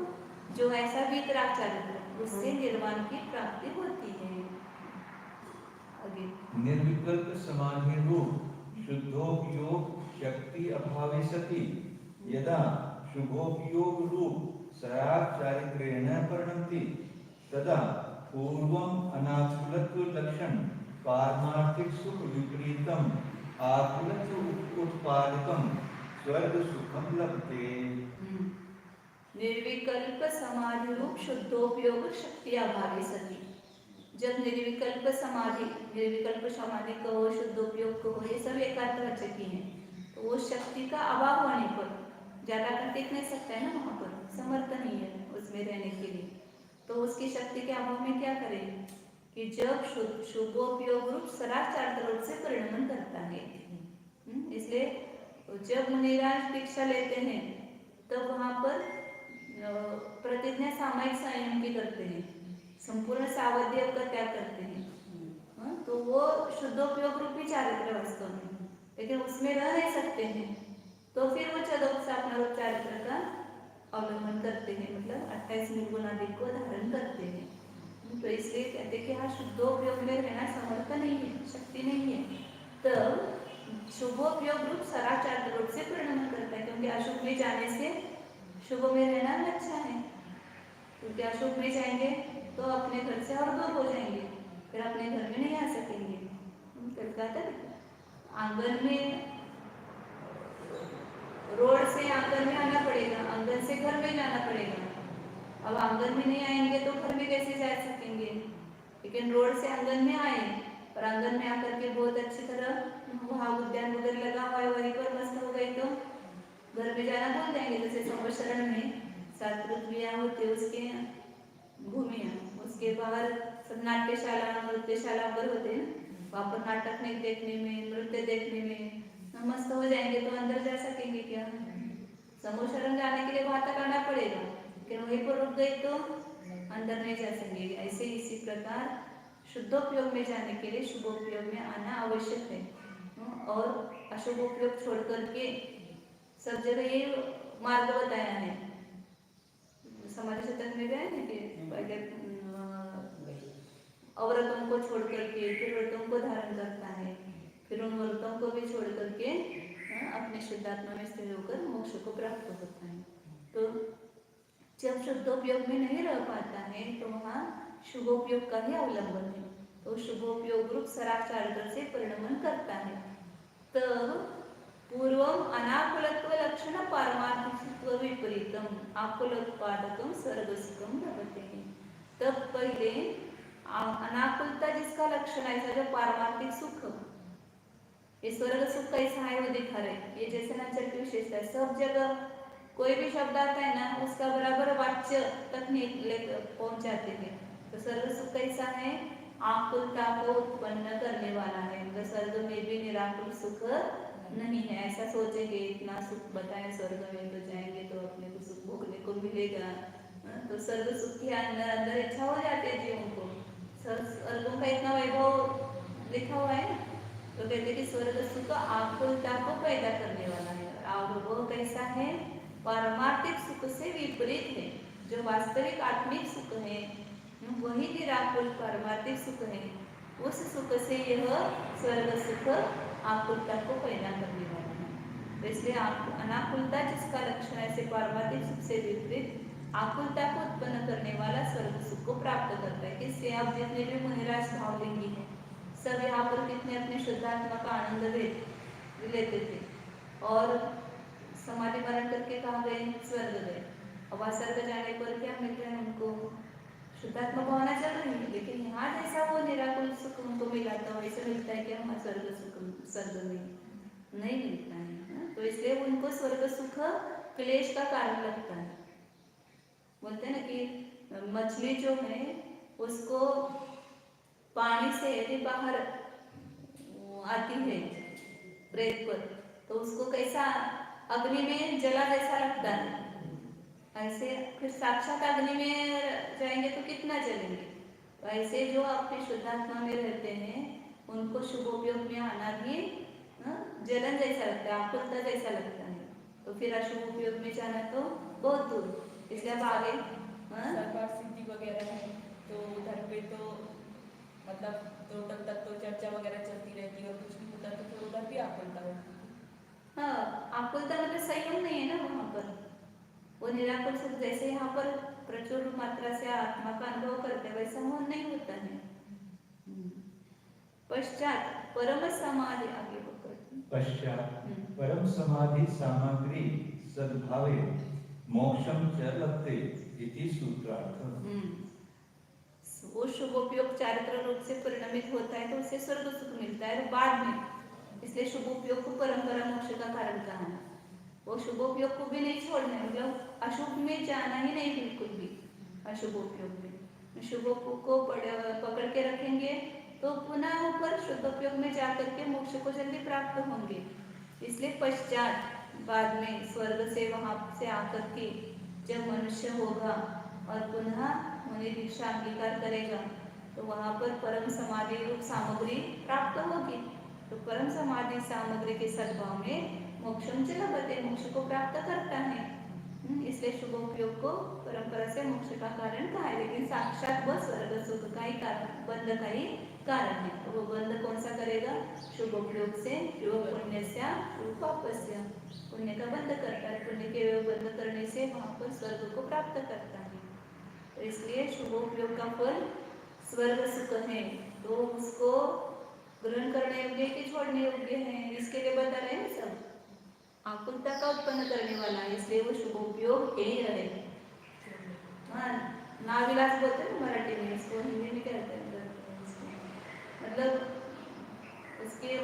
जो ऐसा वितराग चारित्र, उससे निर्वाण की प्राप्ति होती है। आगे निर्विकल्प समाधि रूप शुद्धोपयोग शक्ति अभावे सति यदा शुभोपयोग रूप सराग चारित्रेण परिणमति तदा पूर्वम अनाकुलत्व लक्षण पारमार्थिक सुख विपरीतम आकुलत्व उत्पादकम स्वर्ग सुखम लभते। निर्विकल्प समाधि रूप शुद्धोपयोग शक्ति अभावे सति, जब निर्विकल्प समाधि कहो, शुद्धोपयोग कहो, ये सब एकार्थवाचक ही हैं, तो वो शक्ति का अभाव होने पर, ज्यादा कर टिक नहीं सकता है ना, वहाँ पर समर्थ नहीं है उसमें रहने के लिए, तो उसकी शक्ति के अभाव में क्या करें कि जब शुभोपयोग रूप सराग चारित्र रूप से परिणमन करता है, इसलिए जब मुनिराज दीक्षा लेते हैं तब तो वहाँ पर प्रतिज्ञा सामायिक संयम की करते हैं, संपूर्ण सावध्य का त्याग करते हैं, तो वो शुद्धोपयोग रूपी चारित्र वास्तव में, लेकिन उसमें रह नहीं सकते हैं, तो फिर वो चदोपसापना चारित्र का अवलंबन करते हैं, मतलब 28 निर्गुण आदि को धारण करते हैं। तो इसलिए कहते हैं कि हाँ शुद्धोपयोग में रहना समर्थ नहीं है, शक्ति नहीं है, तब शुभोपयोग रूप सदाचार रूप से परिणमन करता है, क्योंकि अशुभ में जाने से शुभ में रहना अच्छा है। क्योंकि अशुभ में जाएंगे तो अपने घर से और दूर हो जाएंगे, फिर अपने घर में नहीं आ सकेंगे। फिर कहते आंगन में, रोड से आंगन में आना पड़ेगा, आंगन से घर में जाना पड़ेगा। अब आंगन में नहीं आएंगे तो घर में कैसे जा सकेंगे? लेकिन रोड से आंगन में आए और आंगन में आकर के बहुत अच्छी तरह वहाँ उद्यान वगैरह लगा हुआ है, वहीं पर मस्त हो गए तो घर में जाना भूल जाएंगे। जैसे संवत्सरण में 7 ऋतुएं होते, उसके भूमिया, उसके बाहर सब नाट्यशाला नृत्यशाला पर होते हैं, वहाँ पर नाटक में देखने में, नृत्य देखने में मस्त हो जाएंगे तो अंदर जा सकेंगे क्या? संवत्सरण जाने के लिए वहाँ तक आना पड़ेगा, लेकिन वहीं पर रुक गए तो अंदर नहीं जा सकेंगे। ऐसे इसी प्रकार शुद्धोपयोग में जाने के लिए शुभोपयोग में आना आवश्यक है, और अशुभ उपयोग छोड़ करके सब जगह ये मार्ग बताया है। समाज शतक में गए कि पहले अव्रतों को छोड़ करके फिर व्रतों को धारण करता है, फिर उन व्रतों को भी छोड़ करके अपने शुद्धात्मा में स्थिर होकर मोक्ष को प्राप्त होता है। तो जब शुद्धोपयोग में नहीं रह पाता है तो वहाँ शुभोपयोग का ही अवलंबन है, तो शुभोपयोग रूप सदाचार से परिणमन करता है। तब पूर्वम अनाकुलत्व लक्षण पारमार्थिकत्व विपरीतम आकुलोत्पादकम स्वर्गसुखम भवते। तब पहले अनाकुलता जिसका लक्षण है, जो पारमार्थिक सुख, ये स्वर्ग सुख कैसा है वो दिखा रहे। ये जैसे नाचर की विशेषता है, सब जगह कोई भी शब्द आता है ना उसका बराबर वाच्य तक पहुंचाते हैं। तो स्वर्ग सुख कैसा है? आकुलता को उत्पन्न करने वाला है। मतलब स्वर्ग में भी निराकुल सुख नहीं है। ऐसा सोचेंगे इतना सुख बताए स्वर्ग में तो जाएंगे तो अपने को सुख भोगने को मिलेगा, तो स्वर्ग सुख के अंदर अंदर इच्छा हो जाती है जीवों को। स्वर्गों का इतना वैभव लिखा हुआ है ना, तो कहते कि स्वर्ग सुख आकुलता को पैदा करने वाला है। और वो कैसा है? पारमार्थिक सुख से विपरीत है। जो वास्तविक आत्मिक सुख है वही निराकुल पारमार्थिक सुख है। उस सुख से यह स्वर्ग सुख आकुलता को पैदा करने वाला है। तो इसलिए अनाकुलता जिसका लक्षण है, से पारमार्थिक सुख से विपरीत आकुलता को उत्पन्न करने वाला स्वर्ग सुख को प्राप्त करता है। किससे? आप जितने भी मुनिराज भावलिंगी हैं सब यहाँ पर कितने अपने शुद्धात्मा का आनंद लेते थे और समाधि मरण करके कहाँ गए? स्वर्ग गए। अब वहाँ स्वर्ग जाने पर क्या मिल रहा है उनको? शुद्धात्मा भावना चल रही है, लेकिन यहाँ जैसा वो निराकुल सुख उनको मिला था वैसे मिलता है क्या? हमारा स्वर्ग सुख स्वर्ग में नहीं मिलता है। तो इसलिए उनको स्वर्ग सुख क्लेश का कारण लगता है। बोलते हैं ना कि मछली जो है उसको पानी से यदि बाहर आती है ब्रेक पर, तो उसको कैसा अग्नि में जला जैसा लगता है। ऐसे फिर साक्षात अग्नि में जाएंगे तो कितना जलेंगे। तो ऐसे जो अपने शुद्धात्मा में रहते हैं उनको शुभोपयोग में आना भी जलन जैसा लगता है, आकुलता जैसा लगता है। तो फिर अशुभ उपयोग में जाना तो बहुत दूर। इसलिए अब आगे सरकार सिद्धि वगैरह है तो उधर पे तो मतलब तो तब तक तो चर्चा वगैरह चलती रहती है और कुछ नहीं होता, तो फिर उधर भी आकुलता होती है। हाँ, आकुलता मतलब संयम नहीं है ना वहाँ पर। वो निराकुल सुख जैसे यहाँ पर प्रचुर मात्रा से आत्मा का अनुभव करते वैसा मन नहीं होता है। पश्चात परम समाधि, आगे पश्चात परम समाधि सामग्री सद्भावे मोक्षम च लभते इति सूत्रार्थ। वो शुभोपयोग चारित्र रूप से परिणमित होता है तो उसे स्वर्ग सुख मिलता है बाद में। इसलिए शुभोपयोग को परंपरा मोक्ष का कारण कहा है। वो शुभोपयोग को भी नहीं छोड़ना है, मतलब अशुभ में जाना ही नहीं बिल्कुल भी। अशुभोपयोग में शुभोपयोग को पकड़ के रखेंगे तो पुनः ऊपर शुद्धोपयोग में जाकर के मोक्ष को जल्दी प्राप्त होंगे। इसलिए पश्चात बाद में स्वर्ग से वहां से आकर के जब मनुष्य होगा और पुनः मुनि दीक्षा अंगीकार करेगा तो वहां पर परम समाधि रूप सामग्री प्राप्त होगी। तो परम समाधि सामग्री के सद्भाव में मोक्षम च लभते, मोक्ष को प्राप्त करता है। इसलिए शुभोपयोग को परंपरा से मोक्ष का कारण कहा है, लेकिन साक्षात वह स्वर्ग सुख का ही कारण बंध का ही कारण है। वो बंध कौन सा करेगा? शुभोपयोग से एवं पुण्य से पापस्य, पुण्य का बंध करता है। पुण्य के बंध करने से वहां पर स्वर्ग को प्राप्त करता है। तो इसलिए शुभोपयोग का फल स्वर्ग सुख है। तो उसको ग्रहण करने योग्य कि छोड़ने योग्य है, इसके लिए बता रहे हैं सब। आकुलता का उत्पन्न करने वाला है, इसलिए वो शुभोपयोग ही रहे। हाँ, नाविलास बोलते हैं मराठी में, इसको हिंदी में कहते हैं मतलब उसके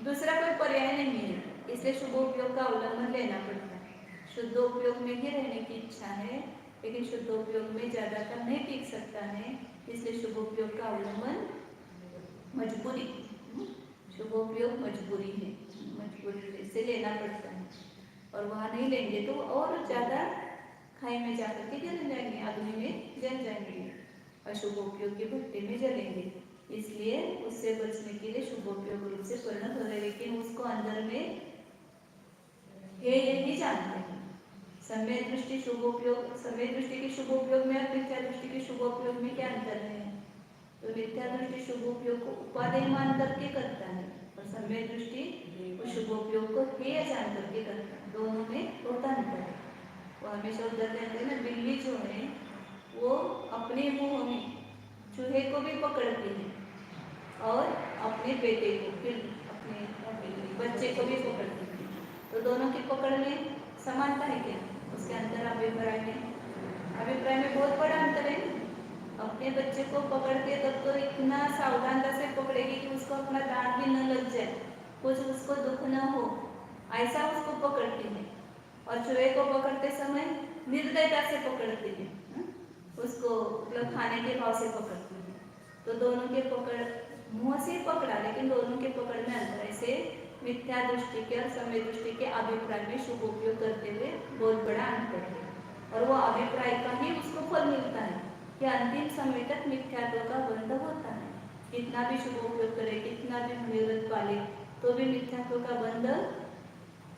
दूसरा कोई पर्याय नहीं है, इसलिए शुभोपयोग का अवलंबन लेना पड़ता है। शुद्धोपयोग में ही रहने की इच्छा है, लेकिन शुद्धोपयोग में ज्यादातर नहीं टिक सकता है, इसलिए शुभोपयोग का अवलंबन मजबूरी, शुभोपयोग मजबूरी है, मजबूरी से लेना पड़ता है। और वहाँ नहीं लेंगे तो और ज्यादा खाई में जाकर के जल जाएंगे, अग्नि में जल जाएंगे, अशुभोपयोग की भट्टी में जलेंगे। इसलिए उससे बचने के लिए शुभोपयोग रूप से परिणत हो रहे, लेकिन उसको अंदर में यही जानते हैं। समय दृष्टि शुभोपयोग, समय दृष्टि के शुभोपयोग में और मिथ्या दृष्टि के शुभोपयोग में क्या अंतर है? तो मिथ्या दृष्टि शुभोपयोग को उपादेय मान करके करता है और समय दृष्टि शुभोपयोग को हेय जान करके करता है। दोनों में बहुत अंतर है। वो हमेशा उधर कहते हैं ना, बिल्ली जो है वो अपने मुंह में चूहे को भी पकड़ती है और अपने बेटे को, फिर अपने बच्चे को भी पकड़ती है। तो दोनों की पकड़ में समानता है क्या? उसके अंतर अभिप्राय में बहुत बड़ा अंतर है। अपने बच्चे को पकड़ती है तब तो इतना सावधानता से पकड़ेगी कि उसको अपना दांत भी न लग जाए, कुछ उसको दुख न हो, ऐसा उसको पकड़ती है। और चूहे को पकड़ते समय निर्दयता से पकड़ती है, उसको मतलब खाने के भाव से पकड़ती है। तो दोनों के पकड़ मुंह से पकड़ा, लेकिन दोनों के पकड़ में अंतर। ऐसे मिथ्या दृष्टि के और समय दृष्टि के अभिप्राय में शुभ उपयोग करते हुए बहुत बड़ा अंतर है। और वो अभिप्राय का ही उसको फल मिलता है कि अंतिम समय तक मिथ्यात्व का बंध होता है। कितना भी शुभ उपयोग करे, कितना भी मनोरथ पाले, तो भी मिथ्यात्व का बंध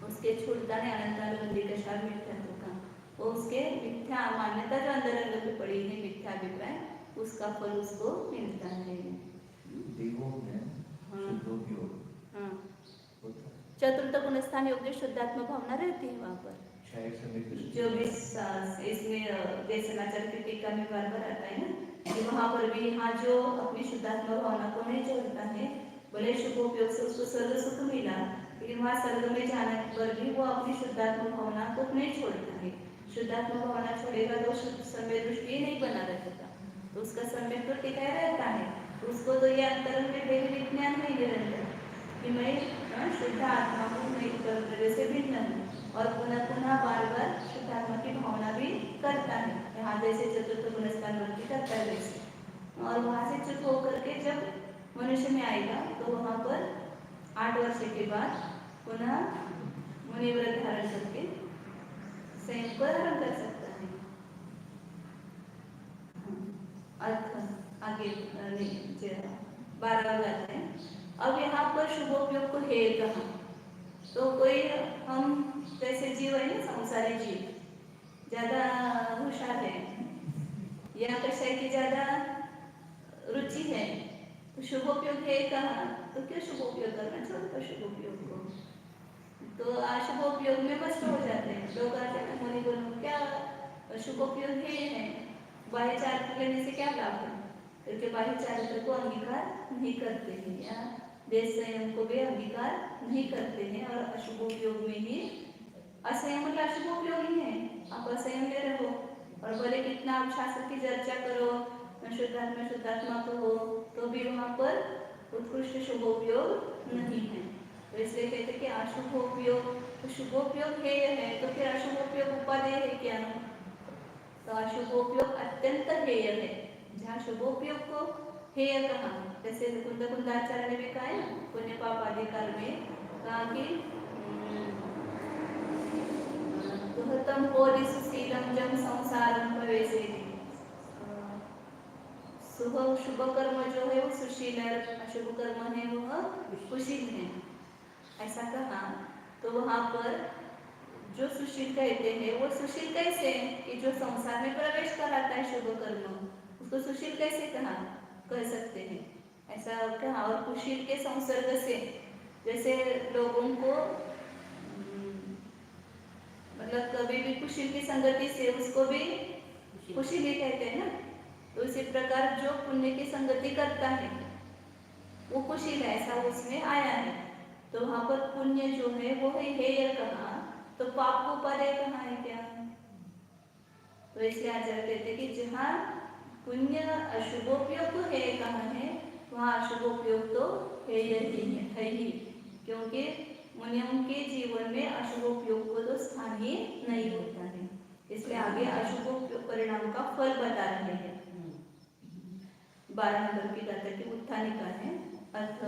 उसके छूटता है। अनंतानुबंधी कशार मिथ्यात्व का, वो उसके मिथ्या मान्यता जो अंदर अंदर में पड़ी है, मिथ्या अभिप्राय, उसका फल उसको मिलता है। देवों में शुद्धोपयोग चतुर्थ गुणस्थान योग्य शुद्धात्म भावना रहती है वहाँ पर। जो भी इसमें देशनाचार की टीका में बार बार आता है ना कि वहाँ पर भी यहाँ जो अपनी शुद्धात्म भावना को नहीं छोड़ता है, भले शुभ उपयोग से उसको स्वर्ग सुख मिला, लेकिन वहाँ स्वर्ग में जाने पर भी वो अपनी शुद्धात्म भावना को नहीं छोड़ता है। शुद्धात्म भावना छोड़ेगा तो समय दृष्टि नहीं बना रहेगा, तो उसका समय तो टिका रहता है। उसको तो ये अंतरंग में भेद विज्ञान नहीं रहता कि मैं शुद्ध आत्मा हूँ, मैं ईश्वर से भिन्न हूँ, और पुनः पुनः बार बार शुद्ध आत्मा की भावना भी करता है। यहाँ जैसे चतुर्थ गुणस्थान वृत्ति करता है वैसे। और वहाँ से चुप होकर के जब मनुष्य में आएगा तो वहाँ पर 8 वर्ष के बाद पुनः मुनिव्रत धारण करके स्वयं को धारण कर सकता है। अर्थ आगे 12 आता है। अब यहाँ पर शुभोपयोग को हेय कहा, तो कोई हम जैसे जीव है ना, संसारी जीव ज्यादा होशियार है या कशाय की ज्यादा रुचि है, तो शुभोपयोग है कहा, तो क्यों शुभोपयोग करना छोड़ता शुभोपयोग को? तो अशुभोपयोग में मस्त हो जाते हैं लोग। आते हैं मुनि बोलो क्या शुभोपयोग है, बाह्य चारित्र लेने से क्या लाभ है? क्योंकि बाह्य चारित्र को अंगीकार नहीं करते हैं या देश संयम को भी अंगीकार नहीं करते हैं, और अशुभोपयोग में ही असंयम मतलब अशुभोपयोग ही है। आप असंयम ले रहे हो और भले कितना आप शास्त्र की चर्चा करो, शुद्धात्मा कहो, तो भी वहाँ पर उत्कृष्ट शुभोपयोग नहीं है। तो इसलिए कहते कि अशुभोपयोग, तो शुभोपयोग है तो फिर अशुभोपयोग उपादेय है क्या? तो अशुभोपयोग अत्यंत हेय है। जहाँ शुभोपयोग को हेय कहा, जैसे कुंदाचार्य ने भी कहा है पुण्य पाप अधिकार में कहा कि दुहतम कोरि सुशीलम जम संसारम प्रवेशे। शुभ कर्म जो है वो सुशील है, अशुभ कर्म है वह कुशील है, ऐसा कहा। तो वहाँ पर जो सुशील कहते हैं वो सुशील कैसे कि जो संसार में प्रवेश कराता है शुभ कर्म, उसको सुशील कैसे कहा? कह सकते हैं। ऐसा क्या, और कुशील के संसर्ग से, जैसे लोगों को मतलब कभी भी कुशील की संगति से उसको भी कुशील ही कहते हैं ना। तो इसी प्रकार जो पुण्य की संगति करता है वो कुशील है, ऐसा उसमें आया है। तो वहाँ पर पुण्य जो है वो है हेय कहा, तो पाप को परे कहा है क्या? तो इसलिए आचार्य कहते कि जहाँ पुण्य अशुभोपयोग है कहा है, वहाँ अशुभोपयोग तो हेय ही है ही, क्योंकि मुनियों के जीवन में अशुभोपयोग को तो स्थान ही नहीं होता है। इसलिए आगे अशुभोपयोग परिणाम का फल बता रहे हैं। 12 नंबर की गाथा की उत्थानिका है। अथ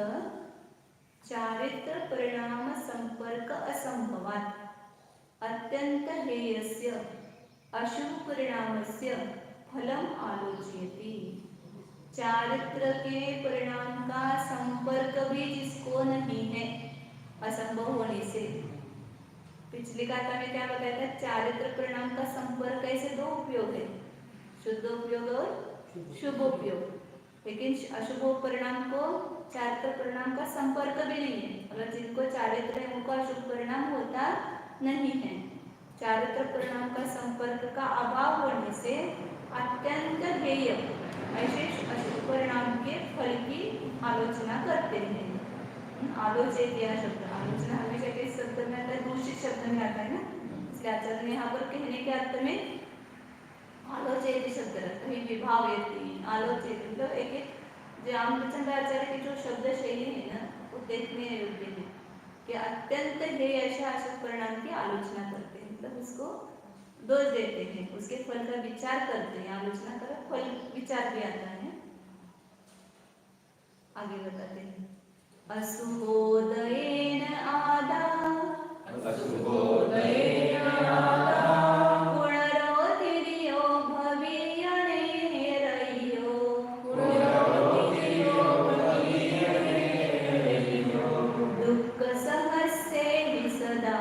चारित्र परिणाम संपर्क असंभवात् अत्यंत हेयस्य अशुभ परिणामस्य फलम आलोचयति। चारित्र के परिणाम का संपर्क भी जिसको नहीं है असंभव होने से। पिछली गाथा में क्या बताया था? चारित्र परिणाम का संपर्क ऐसे दो उपयोग है, शुद्ध उपयोग और शुभ उपयोग। लेकिन अशुभ परिणाम को चारित्र परिणाम का संपर्क भी नहीं है, मतलब जिनको चारित्र है उनको अशुभ परिणाम होता नहीं है। चारित्र परिणाम का संपर्क का अभाव होने से अत्यंत हेय ऐसे अशुभ परिणाम के फल की आलोचना करते हैं। आलोचित यह शब्द, आलोचना हमेशा किस शब्द में आता है? दूषित शब्द में आता है ना। इसलिए आचार्य ने यहाँ पर कहने के अर्थ में आलोचित शब्द रखा है। विभावयति, आलोचित मतलब एक एक जो रामचंद्राचार्य की जो शब्द शैली है ना वो देखने योग्य है कि अत्यंत हेय ऐसे अशुभ परिणाम की आलोचना करते हैं, मतलब उसको दोष देते हैं, उसके फल का विचार करते हैं। आलोचना कर फल विचार भी आता है। आगे बताते हैं। असुहोदयेन आदा पुनरोतिरियो भवीयणेरय्यो दुःखसहस्रेण सदा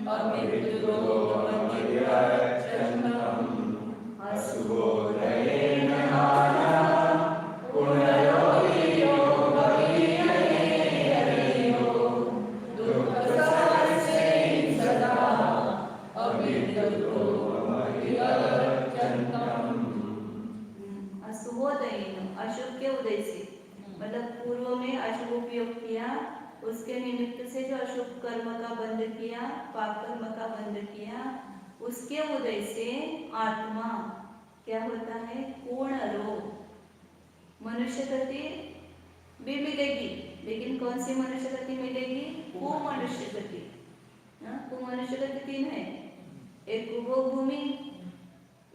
अविद्युदोघमलि अत्यन्तम् असुहोदयेन आदा पुनरोतिरियो भवीयणेरय्यो दुःखसहस्रेण सदा अविद्युदोघमलि अत्यन्तम्। असुहोदयेन अशुभ के उदय से, मतलब पूर्व में अशुभ उपयोग किया, उसके निमित्त से जो अशुभ कर्म का बंध किया, पाप कर्म का बंध किया, उसके उदय से आत्मा क्या होता है? पूर्ण रोग। मनुष्य गति भी मिलेगी, लेकिन कौन सी मनुष्य गति मिलेगी? कुमनुष्य गति। कुमनुष्य गति 3 है, एक कुभोग भूमि,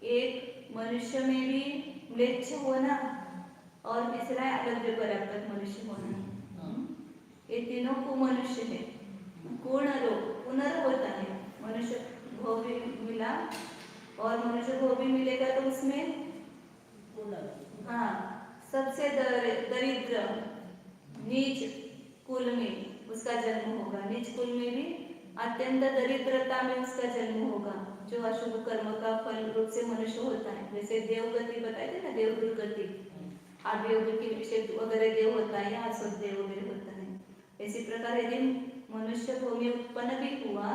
एक मनुष्य में भी म्लेच्छ होना, और तीसरा है अलग पराकृत मनुष्य होना। ये तीनों कुमनुष्य है। पूर्ण रोग पुनर् होता है, मनुष्य भोग भी मिला और मनुष्य भोग भी मिलेगा तो उसमें सबसे दरिद्र नीच कुल में उसका जन्म होगा। नीच कुल में भी अत्यंत दरिद्रता में उसका जन्म होगा, जो अशुभ कर्म का फल रूप से मनुष्य होता है। जैसे देवगति बताए थे ना, देव दुर्गति, आदियोग के विषय वगैरह देव होता है, असुर देव वगैरह होता है। इसी प्रकार यदि मनुष्य भूमि उत्पन्न भी हुआ,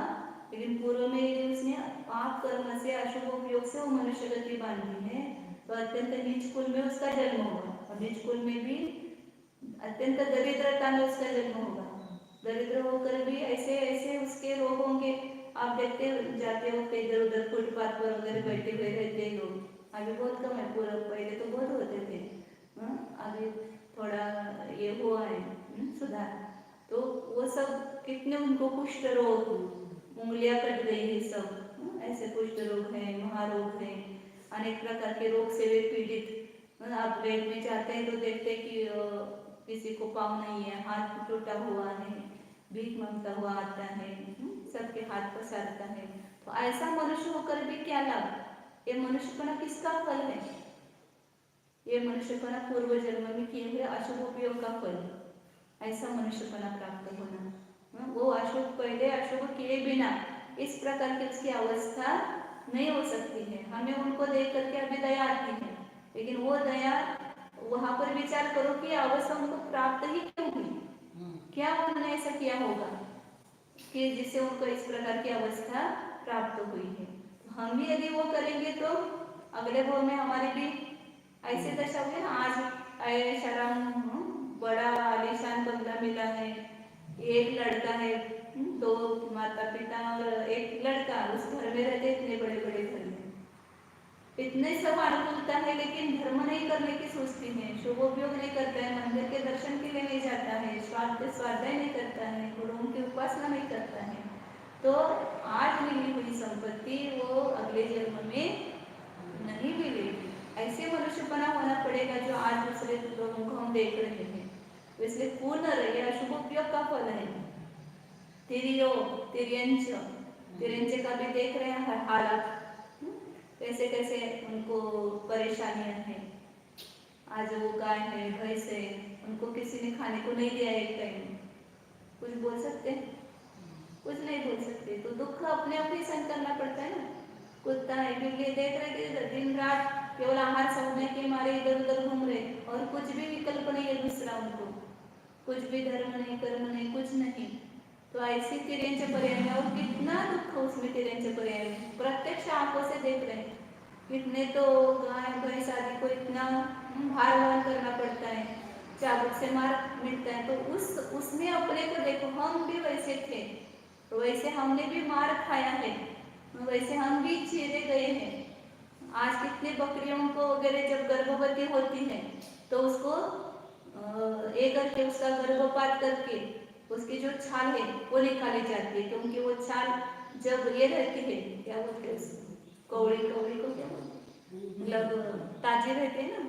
लेकिन पूर्व में यदि उसने पाप कर्म से अशुभ उपयोग से वो मनुष्य गति बांधी है, तो अत्यंत नीच कुल में उसका जन्म होगा, और नीच कुल में भी अत्यंत दरिद्रता में उसका जन्म होगा। दरिद्र होकर भी ऐसे ऐसे उसके रोग होंगे, आप देखते जाते हो कई इधर उधर फुटपाथ पर वगैरह बैठे हुए रहते हैं लोग। अभी बहुत कम है, पूरा पहले तो बहुत होते थे, अभी थोड़ा ये हुआ है सुधार। तो वो सब कितने उनको कुष्ठ रोग, उंगलियां कट गई है सब, ऐसे कुष्ठ रोग है, महारोग है, अनेक प्रकार के रोग से वे पीड़ित। आप बेड में जाते हैं तो देखते हैं कि किसी को पाँव नहीं है, हाथ टूटा हुआ है, भीख मांगता हुआ आता है, सबके हाथ पसारता है। तो ऐसा मनुष्य होकर भी क्या लाभ? ये मनुष्यपना किसका फल है? ये मनुष्यपना पूर्व जन्म में किए हुए अशुभ उपयोग का फल है। ऐसा मनुष्यपना प्राप्त होना, वो अशुभ पहले अशुभ किए बिना इस प्रकार की उसकी अवस्था नहीं हो सकती है। हमें उनको देख करके अभी दया आती है, लेकिन वो दया वहां पर विचार करो कि अवस्था उनको प्राप्त ही क्यों हुई, क्या उन्होंने ऐसा किया होगा कि जिससे उनको इस प्रकार की अवस्था प्राप्त हुई है। हम भी यदि वो करेंगे तो अगले भाव में हमारी भी ऐसे दशा हुई ना। आज ऐशाराम बड़ा आलीशान बंगला मिला है, एक लड़का है, 2 माता पिता और एक लड़का, उस घर में रहते इतने बड़े बड़े घर में, इतने सब अनुकूलता है, लेकिन धर्म नहीं करने की सोचती है, शुभ उपयोग नहीं करता है, मंदिर के दर्शन के लिए नहीं जाता है, स्वाध्याय नहीं करता है, गुरुओं की उपासना नहीं करता है, तो आज मिली हुई संपत्ति वो अगले जन्म में नहीं मिलेगी। ऐसे मनुष्यपना होना पड़ेगा जो आज दूसरे लोगों को हम देख रहे हैं। इसलिए पूर्ण रहे, अशुभ उपयोग का फल है। तिरियो तिर्यंच का भी देख रहे हैं हालात, कैसे कैसे उनको परेशानियां हैं। आज वो गाय है, भैंस है, उनको किसी ने खाने को नहीं दिया एक टाइम, कुछ बोल सकते हैं? कुछ नहीं बोल सकते। तो दुख अपने आप ही सहन करना पड़ता है ना। कुत्ता है, बिल्ली देख रहे थे दिन रात केवल आहार साधने के मारे इधर उधर घूम रहे, और कुछ भी विकल्प नहीं है दूसरा, उनको कुछ भी धर्म नहीं, कर्म नहीं, कुछ नहीं। तो ऐसी तिर्यंच पर्याय, और कितना दुख उसमें तिर्यंच पर्याय, प्रत्यक्ष आंखों से देख रहे हैं। कितने तो गाय भैंस आदि को इतना भार वहन करना पड़ता है, चाबुक से मार मिलता है। तो उसमें अपने को देखो, हम भी वैसे थे, तो वैसे हमने भी मार खाया है, वैसे हम भी चीरे गए हैं। आज कितने बकरियों को वगैरह जब गर्भवती होती है तो उसको करके उसका गर्भपात करके उसकी जो छाल है वो निकाली जाती है, क्योंकि वो छाल जब ये रहती है, क्या बोलते हैं उसको, कौड़ी को क्या बोलते हैं, मतलब ताजी रहती है ना,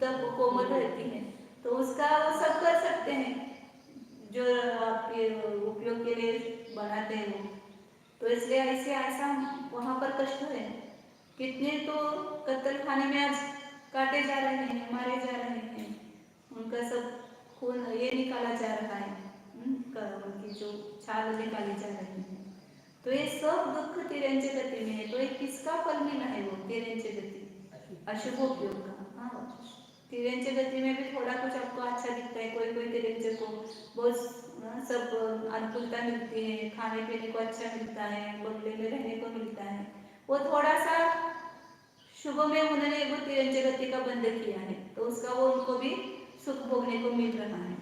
तब वो कोमल रहती है, तो उसका वो सब कर सकते हैं जो आपके उपयोग के लिए बनाते हैं वो। तो इसलिए ऐसा वहाँ पर कष्ट है। कितने तो कत्ल खाने में आज काटे जा रहे हैं, मारे जा रहे हैं, उनका सब खून ये निकाला जा रहा है, उनकी जो छाल निकाली जा रही है। तो ये सब दुख तिर्यंच गति में है। तो ये किसका फल मिला है? वो तिर्यंच गति, अशुभ उपयोग का। हाँ, तिर्यंच गति में भी थोड़ा कुछ आपको अच्छा दिखता है, कोई कोई तिर्यंच को बहुत सब अनुकूलता मिलती है, खाने पीने को अच्छा मिलता है, बंगले में रहने को मिलता है, वो थोड़ा सा शुभ में उन्होंने वो तिर्यंच गति का बंद किया है, तो उसका वो उनको भी सुख भोगने को मिल रहा है।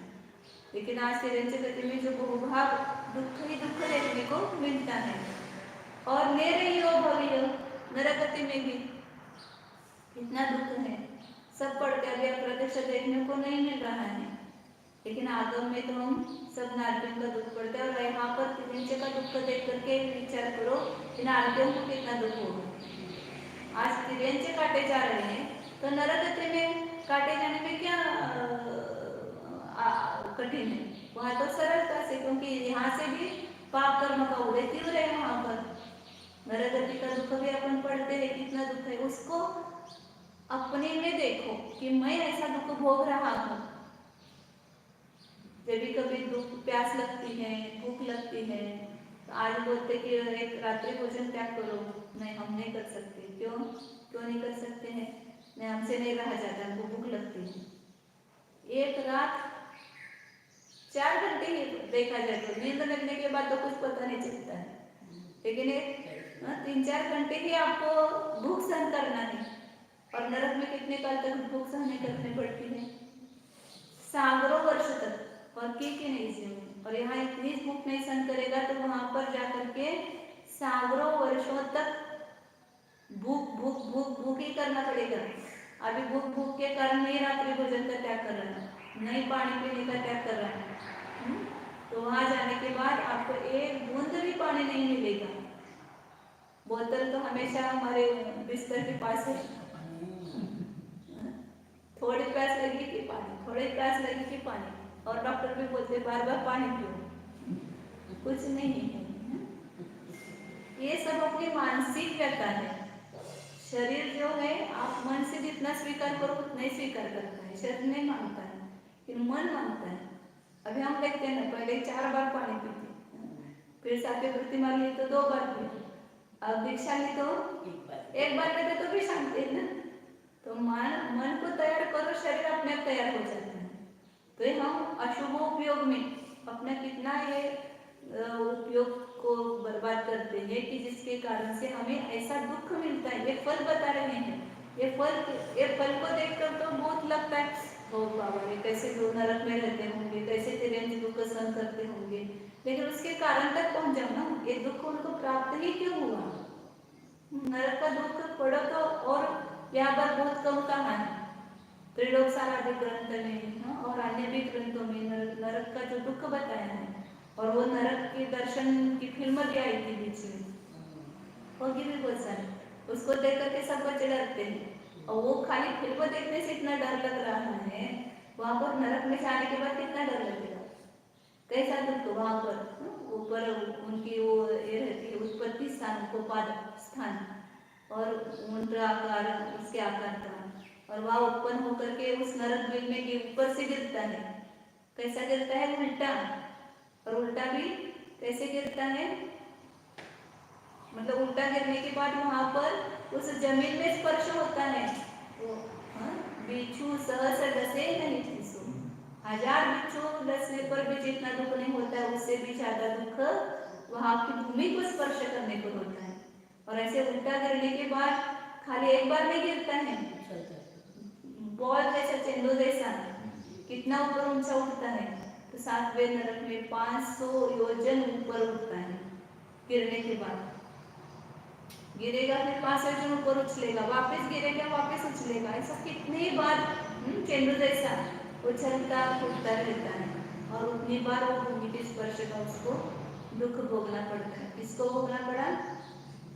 लेकिन आज तिर्यंच गति में जो बहुभाग दुख ही दुख देखने को मिलता है। और नेरयो भवियो, नरगति में भी कितना दुख है, सब पढ़ के अभी प्रत्यक्ष देखने को नहीं मिल रहा है, लेकिन आगम में तो हम सब नारदियों का दुख पड़ता है। और यहाँ पर तिर्यंच का दुख देख करके विचार करो कि नारदियों को कितना दुख होगा। आज तिर्यंच काटे जा रहे हैं, तो नरगति में काटे जाने में क्या कठिन है? वहाँ तो सरलता से, क्योंकि यहाँ से भी पाप कर्म का उदय तीव्र है वहाँ पर। नरगति का दुख भी अपन पढ़ते हैं, कितना दुख है, उसको अपने में देखो कि मैं ऐसा दुख भोग रहा हूँ। जब भी कभी दुख, प्यास लगती है, भूख लगती है, तो आज बोलते कि एक रात्रि भोजन त्याग करो, नहीं हम नहीं कर सकते। क्यों नहीं कर सकते हैं? नहीं, हमसे नहीं रहा जाता, हमको भूख लगती है। एक रात 4 घंटे ही देखा जाए तो, नींद लगने के बाद तो कुछ पता नहीं चलता है, लेकिन एक 3-4 घंटे ही आपको भूख सहन करना है। और नरक में कितने काल तक भूख सहन करनी पड़ती है? सागरों वर्ष तक, और की नहीं जीवन। और यहाँ इतनी भूख नहीं सहन करेगा तो वहां पर जाकर के सागरों वर्षों तक भूख ही करना पड़ेगा। अभी भूख के कारण नहीं रात्रि भोजन का त्याग कर रहा है, नहीं पानी पीने का त्याग कर रहा है, तो वहां जाने के बाद आपको एक बूंद भी पानी नहीं मिलेगा। बोतल तो हमेशा हमारे बिस्तर के पास है, थोड़ी प्यास लगी कि पानी, थोड़ी प्यास लगी कि पानी, और डॉक्टर भी बोलते बार बार पानी पियो, कुछ नहीं है। ये सब अपनी मानसिक व्यथा है। शरीर जो है आप मन से जितना स्वीकार करो उतना ही स्वीकार करता है, शरीर नहीं मांगता है, लेकिन मन मांगता है। अभी हम देखते हैं ना, पहले 4 बार पानी पीते, फिर सात्विक वृत्ति मान ली तो 2 बार पीते, अब दीक्षा ली तो एक बार पीते तो भी शांति है ना। तो मन को तैयार करो, शरीर अपने आप तैयार हो जाता है। तो ये हम अशुभ उपयोग में अपना कितना ये उपयोग को बर्बाद करते हैं कि जिसके कारण से हमें ऐसा दुख मिलता है। ये फल बता रहे हैं, ये फल को देखकर तो बहुत लगता है ओ बाबा ये कैसे लोग नरक में रहते होंगे, कैसे तेरे दुख सहन करते होंगे, लेकिन उसके कारण तक पहुंच जाओ ना, ये दुख उनको प्राप्त ही क्यों हुआ। नरक का दुख पढ़ो तो और यहाँ पर बहुत कम कहा है त्रिलोक सारादि ग्रंथ में और अन्य भी ग्रंथों में नरक का जो दुख बताया है। और वो नरक के दर्शन की फिल्म भी आई थी बीच में, होगी भी बहुत सारी, उसको देख करके सब बच्चे डरते हैं। और वो खाली फिल्म देखने से इतना डर लग रहा है, वहां पर नरक में जाने के बाद कितना डर लगेगा, कैसा दुख वहां पर ऊपर उनकी वो ये रहती है उत्पत्ति स्थान, उपाद स्थान और उनका आकार उसके आकार का, और वह उत्पन्न होकर के उस नरक बिल में ऊपर से गिरता है। कैसा गिरता है, उल्टा, और उल्टा भी कैसे गिरता है, मतलब उल्टा गिरने के बाद वहां पर उस जमीन में स्पर्श होता है। वो बिच्छू सहस्र डसे नहीं तीसो, 1000 बिच्छू डसने पर भी जितना दुख नहीं होता है उससे भी ज्यादा दुख वहां की भूमि को स्पर्श करने को होता है। और ऐसे उल्टा गिरने के बाद खाली एक बार नहीं गिरता है, बॉल जैसा, चेंडू जैसा कितना ऊपर ऊंचा उठता है। तो 7वें नरक में 500 योजन ऊपर उठता है, गिरने के बाद गिरेगा, फिर 5 योजन ऊपर उछलेगा, वापस गिरेगा, वापस उछलेगा, ऐसा कितनी बार चेंडू जैसा उछलता फूटता रहता है। और उतनी बार वो भूमि के स्पर्श का उसको दुख भोगना पड़ता है। किसको भोगना पड़ा,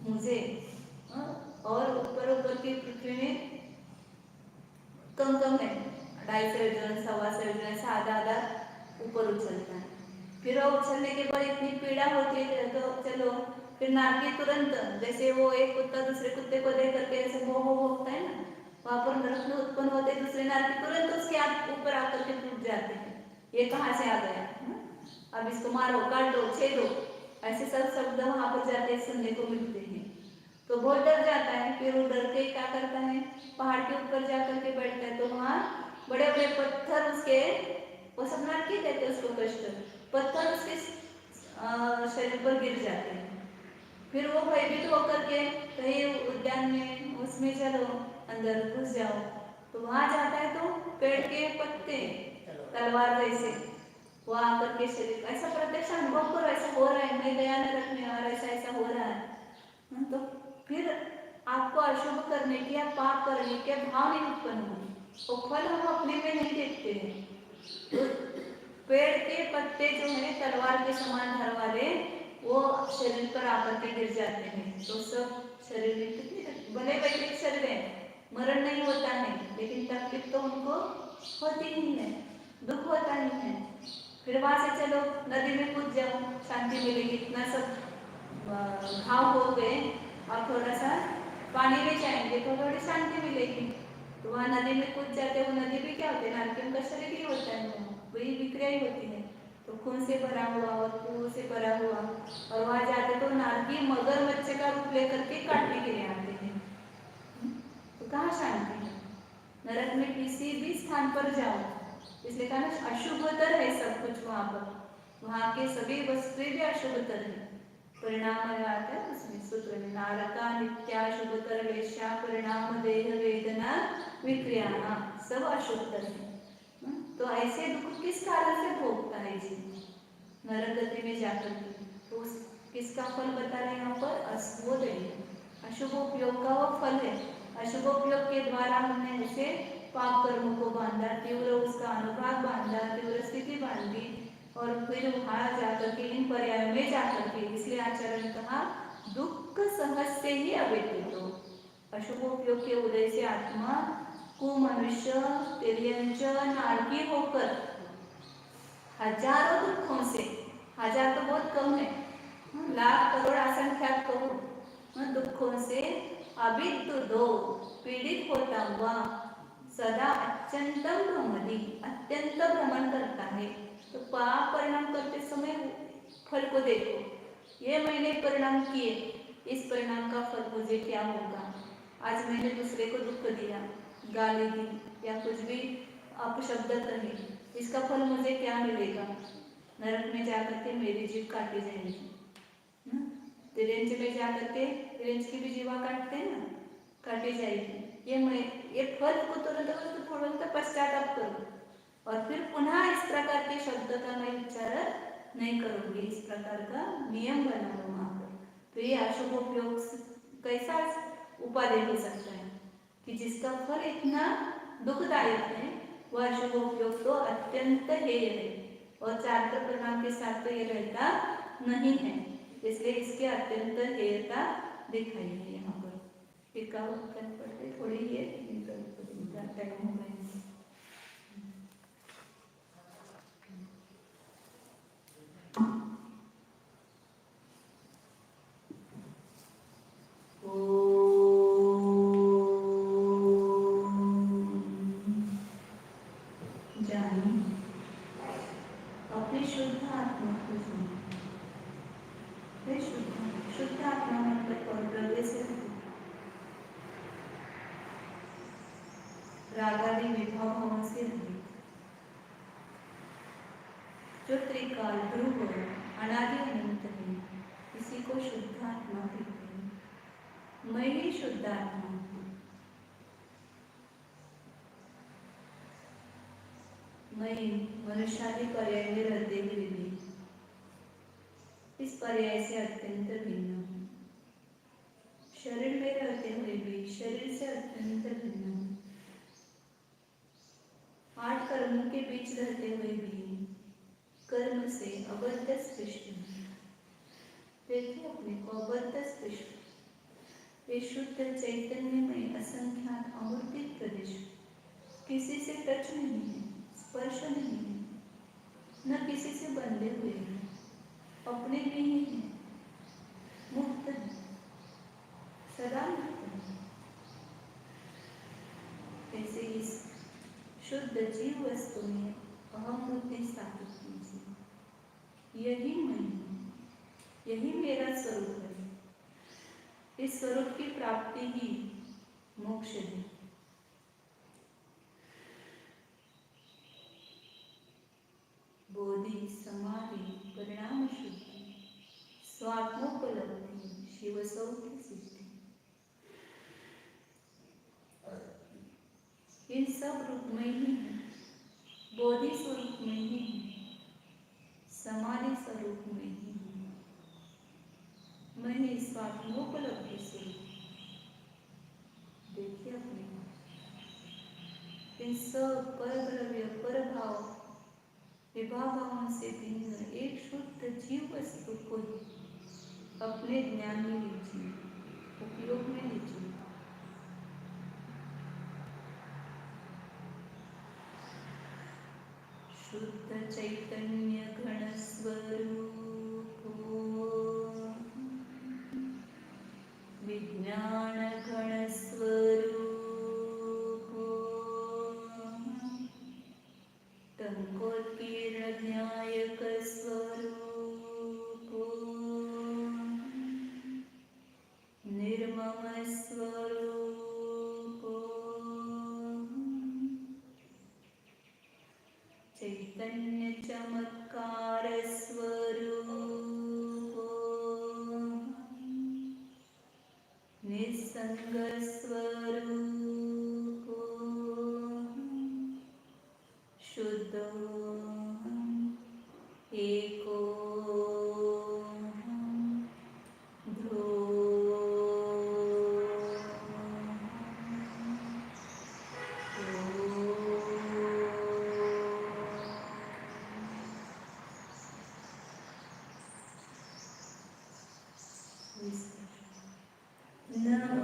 मुझे। और ऊपर की पृथ्वी में कम है, 250 योजन, 125 योजन, ऐसा आधा ऊपर उछलता है। फिर वो उछलने के बाद इतनी पीड़ा होती है तो चलो फिर नारकी तुरंत, जैसे वो एक कुत्ता दूसरे कुत्ते को देख करके ऐसे मोह होता है ना, वहां पर नरक में उत्पन्न होते दूसरे नारकी तुरंत उसके ऊपर आकर के टूट जाते हैं, ये कहाँ से आ गया, अब इसको मारो, काटो, छेदो, ऐसे सब शब्द वहां पर जाते सुनने को मिलते हैं। तो बहुत डर जाता है। फिर वो डर के क्या करता है, पहाड़ के ऊपर जाकर के बैठता है। तो वहाँ बड़े बड़े पत्थर उसके, वो सब नारकी कहते हैं उसको, कष्ट पत्थर उसके शरीर पर गिर जाते हैं। फिर वो भयभीत होकर के कहीं उद्यान में उसमें चलो अंदर घुस जाओ, तो वहां जाता है तो पेड़ के पत्ते तलवार जैसे वो आकर के शरीर, ऐसा प्रत्यक्ष अनुभव करो, ऐसा हो रहा है, मैं गया नरक में और ऐसा हो रहा है। तो फिर आपको अशुभ करने की या पाप करने के भाव नहीं उत्पन्न होगी, वो फल हम अपने में नहीं देखते हैं। तो पेड़ के पत्ते जो है तलवार के समान धार वाले, वो शरीर पर आकर के गिर जाते हैं। तो सब शरीर में कितने भले वैदिक शरीर है, मरण नहीं होता है, लेकिन तकलीफ तो उनको होती ही है, दुख होता ही है। फिर वहां से चलो नदी में कूद जाओ, शांति मिलेगी। इतना सब घाव हो गए और थोड़ा सा पानी में जाएंगे तो थोड़ी शांति मिलेगी। तो वहाँ नदी में कूद जाते हैं, वो नदी भी क्या होते हैं, नारकियों का शरीर ही होता है, वही विक्रिया ही होती है। तो खून से भरा हुआ और खून से भरा हुआ, और वहां जाते तो नारकी मगरमच्छ का रूप लेकर के काटने के लिए आते हैं। तो कहाँ शांति है, नरक में किसी भी स्थान पर जाओ, इसलिए कहा ना अशुभतर है सब कुछ वहां पर, वहां के सभी वस्तुएं भी अशुभतर है। परिणाम आता है उसमें सूत्र में, नारका नित्याशुभतर वेश्या परिणाम देह वेदना विक्रिया, सब अशुभतर है। तो ऐसे दुख किस कारण से भोगता है जी, नरक गति में जाकर के। तो किसका फल बता रहे हैं यहाँ पर, अशुभोदय, अशुभ उपयोग का वो फल है। अशुभ उपयोग के द्वारा हमने उसे पाप कर्मों को बांधा, तीव्र उसका अनुभाग बांधा, तीव्र स्थिति बांधी, और फिर वहां जाकर के इन पर्यायों में जाकर के, इसलिए आचार्य ने कहा दुख सहज से ही अव्यतीत हो। अशुभ उपयोग के उदय से आत्मा को मनुष्य तिर्यंच नारकी होकर हजारों दुखों से, हजार तो बहुत कम है, लाख करोड़ असंख्यात करोड़ दुखों से अभिद्दो पीड़ित होता हुआ सदा अत्यंतम भ्रमणी, अत्यंत भ्रमण करता है। तो पाप परिणाम करते समय फल को देखो, ये मैंने परिणाम किए, इस परिणाम का फल मुझे क्या होगा। आज मैंने दूसरे को दुख दिया, गाली दी या कुछ भी अपशब्द कहे, इसका फल मुझे क्या मिलेगा। नरक में जाकर के मेरी जीभ काटी जाएगी। तिरंज में जाकर के तिरंज की भी जीवा काटते हैं ना, काटी जाएगी। ये फल को तुरंत पश्चाताप करो और फिर पुनः इस प्रकार के शब्द का मैं उच्चारण नहीं करूंगी। इस प्रकार का नियम बना लो वहां पर। तो ये अशुभ उपयोग कैसा उपाधि हो सकता है कि जिसका फल इतना दुखदायक है, वह अशुभ उपयोग तो अत्यंत हेय है और चारित्र परिणाम के साथ तो ये रहता नहीं है। इसलिए इसके अत्यंत हेयता दिखाई है यहाँ पर। फिर का पढ़ते थोड़ी ये टाइम हो गए। अपनी शुद्ध आत्मा को सुनो। शुद्ध आत्मा मतलब पवित्र से रागादि विभावों से रहित, जो त्रिकाल ध्रुव अनादि अनंत है, इसी को शुद्ध आत्मा कहते हैं। मैं ही शुद्ध आत्मा हूँ। मैं मनुष्यादि पर्याय में रहते हुए भी इस पर्याय से अत्यंत भिन्न हूँ। शरीर में रहते हुए भी शरीर से अत्यंत भिन्न हूँ। 8 कर्मों के बीच रहते हुए भी कर्म से अबद्ध स्पृष्ट हूँ। देखिए अपने को अबद्ध स्पृष्ट। ये शुद्ध चैतन्य में असंख्यात अमूर्तित प्रदेश, किसी से टच नहीं है, स्पर्श नहीं है, न किसी से बंधे हुए हैं, अपने में ही है, मुक्त है, सदा मुक्त है। ऐसे इस शुद्ध जीव वस्तु में अहम बुद्धि स्थापित कीजिए। यही मैं हूँ, यही मेरा स्वरूप है। इस स्वरूप की प्राप्ति ही मोक्ष है। बोधि समाधि परिणाम शुद्धि स्वात्मोपलब्धि शिव सौख्य सिद्धि, इन सब रूप में ही है। बोधि स्वरूप में ही है, समाधि स्वरूप में ही है, मैं ही स्वात्मोपलब्धि स्वरूप। देखिए अपने इन सब पर द्रव्य पर भाव विभावों से भिन्न एक शुद्ध जीव वस्तु को अपने ज्ञान में लीजिए, उपयोग में लीजिए। शुद्ध चैतन्य घन स्वरूप विज्ञान घन स्वरूप टंकोत्कीर्ण न्यायक स्वरूप निर्मम स्वरूप चैतन्य चमत्कार स्वरूप निसंग स्वरूप शुद्ध एको नमो